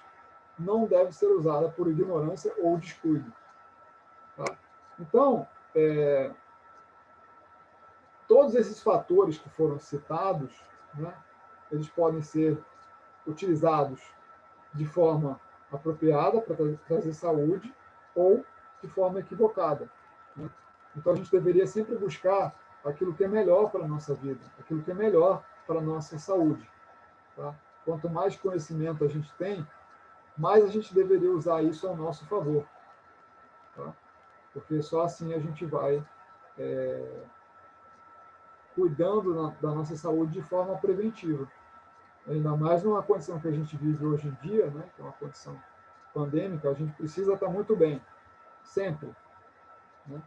não deve ser usada por ignorância ou descuido. Tá? Então, todos esses fatores que foram citados, né, eles podem ser utilizados de forma apropriada para trazer saúde ou de forma equivocada. Né? Então, a gente deveria sempre buscar aquilo que é melhor para a nossa vida, aquilo que é melhor para a nossa saúde. Tá? Quanto mais conhecimento a gente tem, mais a gente deveria usar isso ao nosso favor. Tá? Porque só assim a gente vai cuidando da nossa saúde de forma preventiva. Ainda mais numa condição que a gente vive hoje em dia, né, que é uma condição pandêmica, a gente precisa estar muito bem, sempre. Né?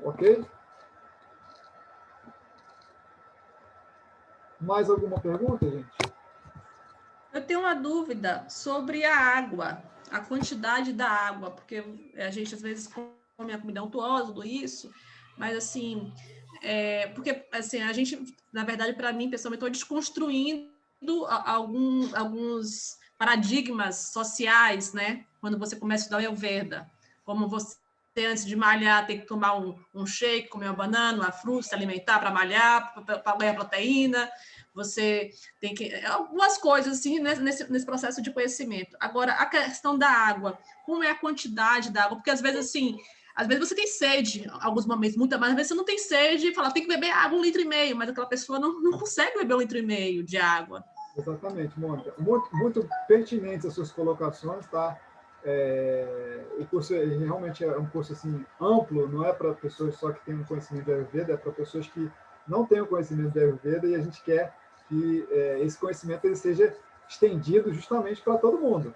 Ok? Mais alguma pergunta, gente? Eu tenho uma dúvida sobre a água, a quantidade da água, porque a gente às vezes come a comida untuosa, tudo isso, mas assim, porque assim, a gente, na verdade, para mim, pessoalmente, estou desconstruindo alguns paradigmas sociais, né? Quando você começa a estudar Ayurveda, como você, antes de malhar, tem que tomar um shake, comer uma banana, uma fruta, se alimentar para malhar, para ganhar proteína. Você tem que... Algumas coisas, assim, nesse processo de conhecimento. Agora, a questão da água. Como é a quantidade da água? Porque, às vezes, assim... Às vezes você tem sede, em alguns momentos, muita mais. Às vezes você não tem sede e fala, tem que beber água 1,5 litro, mas aquela pessoa não consegue beber 1,5 litro de água. Exatamente, Mônica. Muito pertinentes as suas colocações, tá? O curso realmente é um curso assim, amplo, não é para pessoas só que têm um conhecimento de Ayurveda, é para pessoas que não têm o conhecimento de Ayurveda, e a gente quer que esse conhecimento ele seja estendido justamente para todo mundo,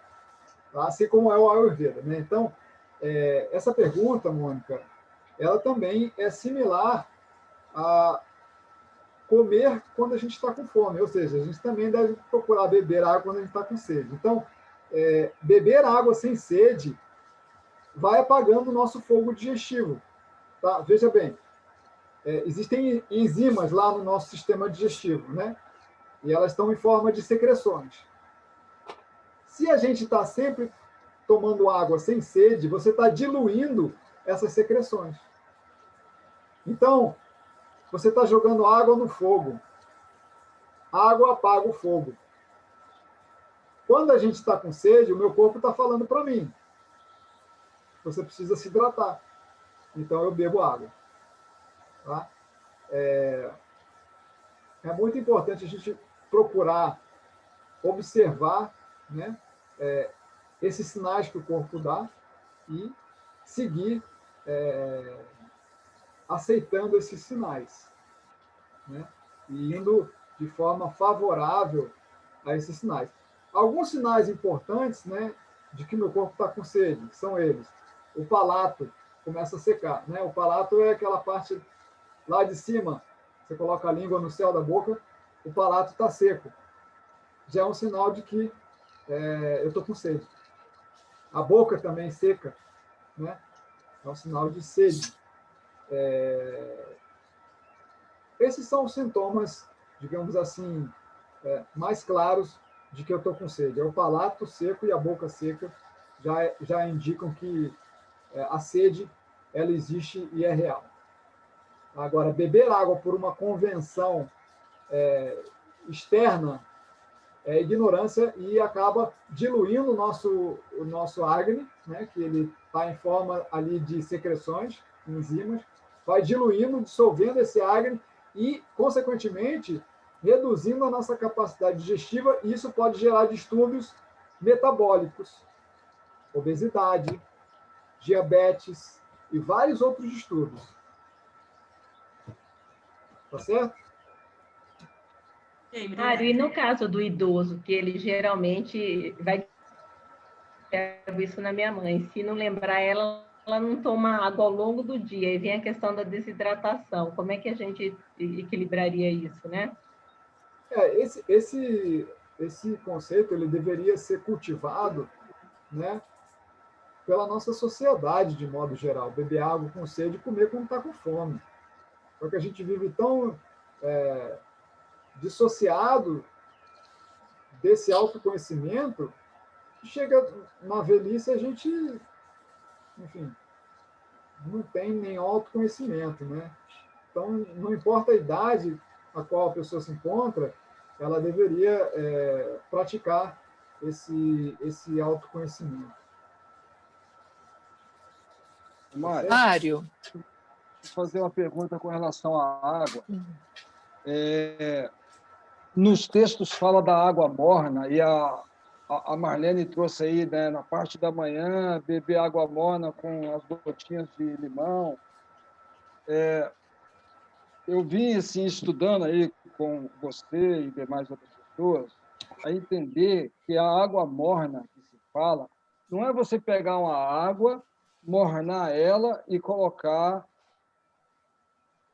tá? Assim como é o Ayurveda. Né? Então, essa pergunta, Mônica, ela também é similar a comer quando a gente está com fome, ou seja, a gente também deve procurar beber água quando a gente está com sede. Então, beber água sem sede vai apagando o nosso fogo digestivo. Tá? Veja bem, existem enzimas lá no nosso sistema digestivo, né? E elas estão em forma de secreções. Se a gente está sempre tomando água sem sede, você está diluindo essas secreções. Então, você está jogando água no fogo. Água apaga o fogo. Quando a gente está com sede, o meu corpo está falando para mim: você precisa se hidratar. Então, eu bebo água. Tá? É muito importante a gente procurar observar, né, esses sinais que o corpo dá e seguir aceitando esses sinais, né, e indo de forma favorável a esses sinais. Alguns sinais importantes, né, de que meu corpo está com sede, são eles: o palato começa a secar, né? O palato é aquela parte lá de cima, você coloca a língua no céu da boca, o palato está seco. Já é um sinal de que eu estou com sede. A boca também seca, né? É um sinal de sede. Esses são os sintomas, digamos assim, mais claros de que eu estou com sede. É o palato seco e a boca seca já indicam que a sede ela existe e é real. Agora, beber água por uma convenção externa é ignorância e acaba diluindo o nosso Agni, né, que ele está em forma ali de secreções, enzimas, vai diluindo, dissolvendo esse Agni e, consequentemente, reduzindo a nossa capacidade digestiva, e isso pode gerar distúrbios metabólicos, obesidade, diabetes e vários outros distúrbios. Tá certo? Mário, e no caso do idoso, que ele geralmente vai... isso na minha mãe, se não lembrar ela ela não toma água ao longo do dia, e vem a questão da desidratação. Como é que a gente equilibraria isso, né? Esse conceito ele deveria ser cultivado, né, pela nossa sociedade de modo geral. Beber água com sede e comer quando está com fome. Só que a gente vive tão dissociado desse autoconhecimento que chega na velhice a gente, enfim, não tem nem autoconhecimento, né? Então, não importa a idade a qual a pessoa se encontra, ela deveria praticar esse autoconhecimento. Mário, deixa eu fazer uma pergunta com relação à água. Nos textos fala da água morna, e a Marlene trouxe aí, né, na parte da manhã, beber água morna com as gotinhas de limão. Eu vim assim, estudando aí com você e demais outras pessoas, a entender que a água morna que se fala, não é você pegar uma água, mornar ela e colocar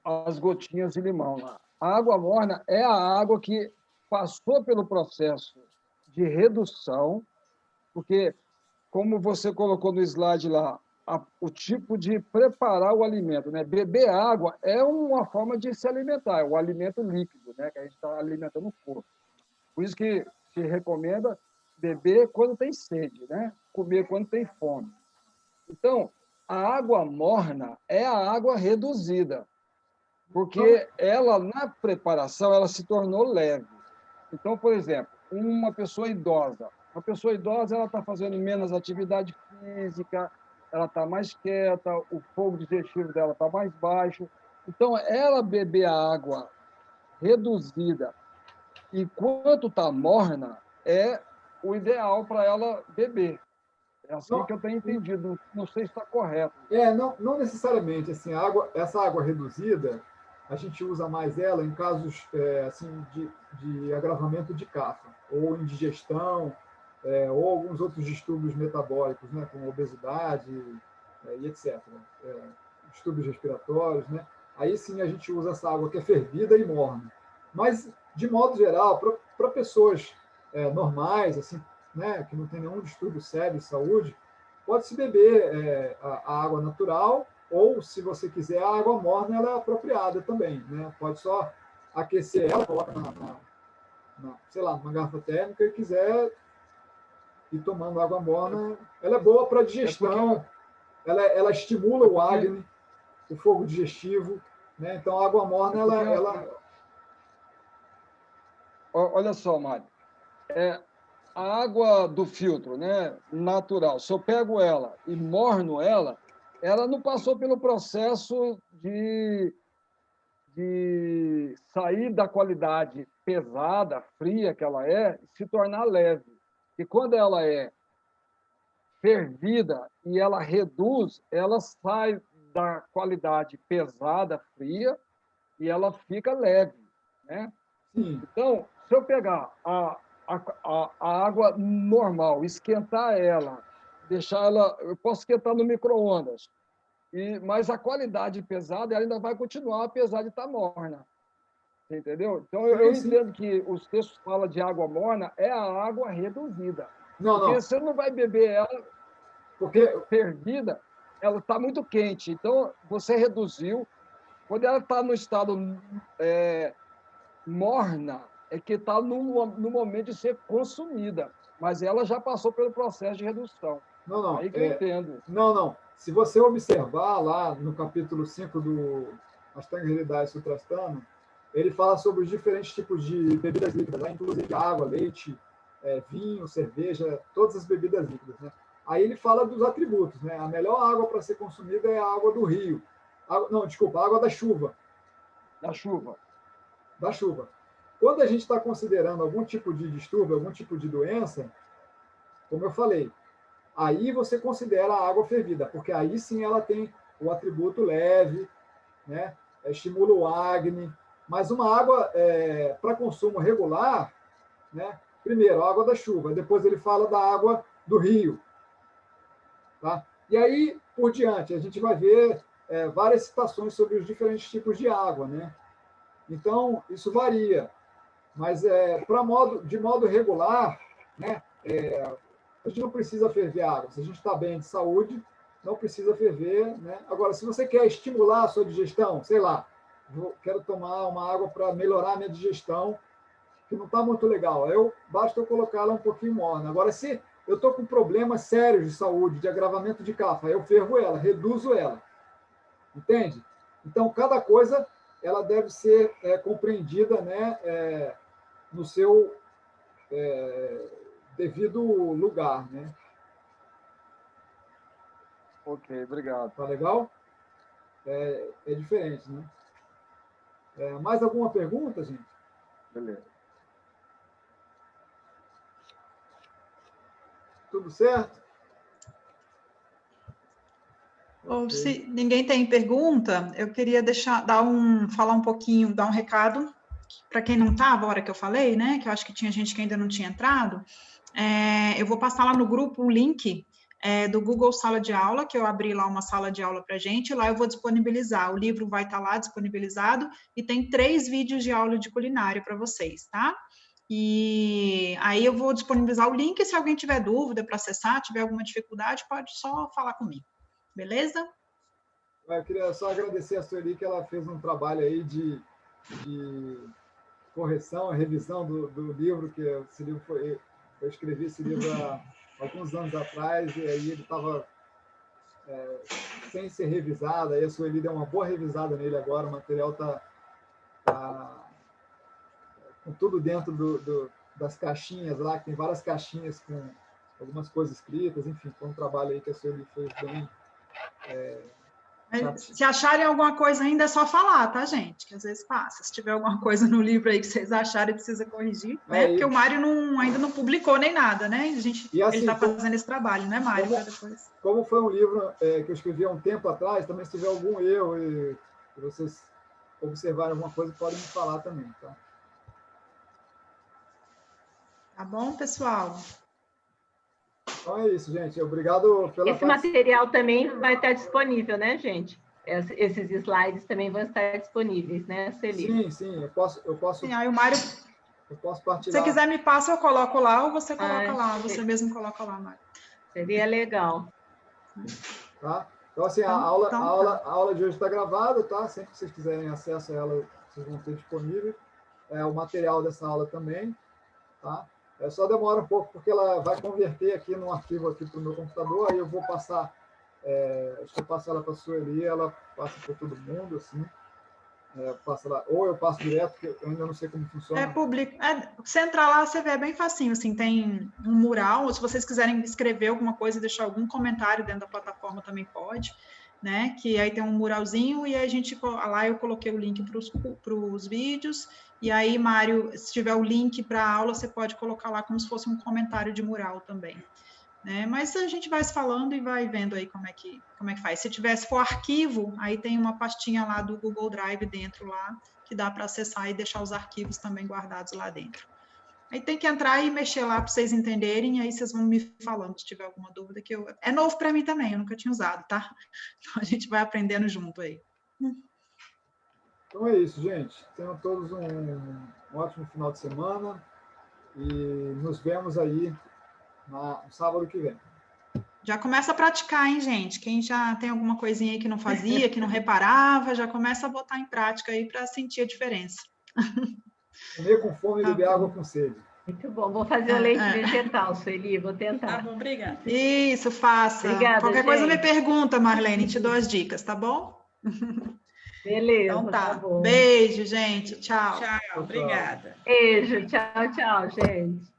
as gotinhas de limão lá. A água morna é a água que passou pelo processo de redução, porque, como você colocou no slide lá, o tipo de preparar o alimento, né? Beber água é uma forma de se alimentar, é o alimento líquido, né? Que a gente está alimentando o corpo. Por isso que se recomenda beber quando tem sede, né? Comer quando tem fome. Então, a água morna é a água reduzida, porque ela, na preparação, ela se tornou leve. Então, por exemplo, uma pessoa idosa ela está fazendo menos atividade física, ela está mais quieta, o fogo digestivo dela está mais baixo. Então, ela beber a água reduzida enquanto está morna é o ideal para ela beber. É assim que eu tenho entendido. Não sei se está correto. Não necessariamente. Assim, essa água reduzida, a gente usa mais ela em casos assim, de agravamento de cáfara, ou indigestão, ou alguns outros distúrbios metabólicos, né, como obesidade e etc. Distúrbios respiratórios. Né? Aí sim a gente usa essa água que é fervida e morna. Mas, de modo geral, para pessoas normais, assim, né, que não tem nenhum distúrbio sério de saúde, pode-se beber a água natural, ou, se você quiser, a água morna ela é apropriada também. Né? Pode só aquecer ela, coloca sei lá, numa garrafa térmica e quiser ir tomando água morna. Ela é boa para digestão, ela estimula o Agni, o fogo digestivo. Né? Então, a água morna, ela... Olha só, Mário. A água do filtro, né, natural, se eu pego ela e morno ela não passou pelo processo de sair da qualidade pesada, fria que ela é, e se tornar leve. E quando ela é fervida e ela reduz, ela sai da qualidade pesada, fria, e ela fica leve, né? Sim. Então, se eu pegar a água normal, esquentar ela, deixar ela... Eu posso esquentar no micro-ondas, mas a qualidade pesada ela ainda vai continuar, apesar de estar morna. Entendeu? Então, eu entendo que os textos falam de água morna, é a água reduzida. Porque você não vai beber ela fervida, ela está muito quente. Então, você reduziu. Quando ela está no estado morna, é que está no momento de ser consumida, mas ela já passou pelo processo de redução. Aí que eu entendo. Não. Se você observar lá no capítulo 5 do Ashtanga Hridaya Sutrasthana, ele fala sobre os diferentes tipos de bebidas líquidas, né? Inclusive água, leite, vinho, cerveja, todas as bebidas líquidas. Né? Aí ele fala dos atributos. Né? A melhor água para ser consumida é a água do rio. A água da chuva. Da chuva. Da chuva. Quando a gente está considerando algum tipo de distúrbio, algum tipo de doença, como eu falei, aí você considera a água fervida, porque aí sim ela tem o atributo leve, né? Estimula o Agni. Mas uma água para consumo regular, né? Primeiro, a água da chuva, depois ele fala da água do rio. Tá? E aí, por diante, a gente vai ver várias citações sobre os diferentes tipos de água, né? Então, isso varia. Mas, de modo regular, né, a gente não precisa ferver água. Se a gente está bem de saúde, não precisa ferver, né? Agora, se você quer estimular a sua digestão, sei lá, quero tomar uma água para melhorar a minha digestão, que não está muito legal, basta eu colocar ela um pouquinho morna. Agora, se eu estou com problemas sérios de saúde, de agravamento de cafa, eu fervo ela, reduzo ela. Entende? Então, cada coisa ela deve ser compreendida, né, no seu devido lugar, né? Ok, obrigado. Tá legal? É diferente, né? Mais alguma pergunta, gente? Beleza. Tudo certo? Ou se ninguém tem pergunta, eu queria falar um pouquinho, dar um recado para quem não estava, a hora que eu falei, né? Que eu acho que tinha gente que ainda não tinha entrado. Eu vou passar lá no grupo o link do Google Sala de Aula, que eu abri lá uma sala de aula para gente, lá eu vou disponibilizar. O livro vai estar lá disponibilizado e tem 3 vídeos de aula de culinária para vocês, tá? E aí eu vou disponibilizar o link, se alguém tiver dúvida para acessar, tiver alguma dificuldade, pode só falar comigo. Beleza? Eu queria só agradecer a Sueli, que ela fez um trabalho aí de correção, revisão do livro, que esse livro eu escrevi esse livro há alguns anos atrás, e aí ele estava sem ser revisado, aí a Sueli deu uma boa revisada nele agora, o material está com tudo dentro das caixinhas lá, que tem várias caixinhas com algumas coisas escritas, enfim, foi um trabalho aí que a Sueli fez bem. Se acharem alguma coisa ainda, é só falar, tá, gente? Que às vezes passa. Se tiver alguma coisa no livro aí que vocês acharem, precisa corrigir, né? Porque o Mário ainda não publicou nem nada, né? Assim, ele está fazendo esse trabalho, né, Mário? Como foi um livro que eu escrevi há um tempo atrás, também se tiver algum erro e vocês observarem alguma coisa, podem me falar também, tá? Tá bom, pessoal? Então é isso, gente. Obrigado pela Esse material também vai estar disponível, né, gente? Esses slides também vão estar disponíveis, né, Celi? Sim, eu posso. Sim, aí o Mário. Eu posso partilhar. Se você quiser, me passa, eu coloco lá, ou você coloca lá, você mesmo coloca lá, Mário. Seria legal. Tá? Então, assim, a aula de hoje está gravada, tá? Sempre que vocês quiserem acesso a ela, vocês vão ter disponível. O material dessa aula também, tá? Só demora um pouco, porque ela vai converter aqui num arquivo aqui para o meu computador, aí eu vou passar, acho que eu passo ela para a Sueli, ela passa para todo mundo, assim, passa lá, ou eu passo direto, porque eu ainda não sei como funciona. É público. Você entrar lá, você vê, é bem facinho, assim, tem um mural, ou se vocês quiserem escrever alguma coisa e deixar algum comentário dentro da plataforma também pode, né, que aí tem um muralzinho, e aí lá eu coloquei o link para os vídeos, e aí, Mário, se tiver o link para a aula, você pode colocar lá como se fosse um comentário de mural também, né? Mas a gente vai se falando e vai vendo aí como é que faz. Se for arquivo, aí tem uma pastinha lá do Google Drive dentro lá, que dá para acessar e deixar os arquivos também guardados lá dentro. Aí tem que entrar e mexer lá para vocês entenderem, e aí vocês vão me falando se tiver alguma dúvida, que é novo para mim também, eu nunca tinha usado, tá? Então a gente vai aprendendo junto aí. Então é isso, gente. Tenham todos um ótimo final de semana e nos vemos aí no sábado que vem. Já começa a praticar, hein, gente? Quem já tem alguma coisinha aí que não fazia, que não reparava, já começa a botar em prática aí para sentir a diferença. Comer com fome e beber água com sede. Muito bom. Vou fazer o leite vegetal, Sueli, vou tentar. Tá bom, obrigada. Isso, faça. Obrigada, Qualquer coisa me pergunta, Marlene, te dou as dicas, tá bom? Beleza, então tá bom. Beijo, gente. Tchau. Tchau, obrigada. Beijo, tchau, gente.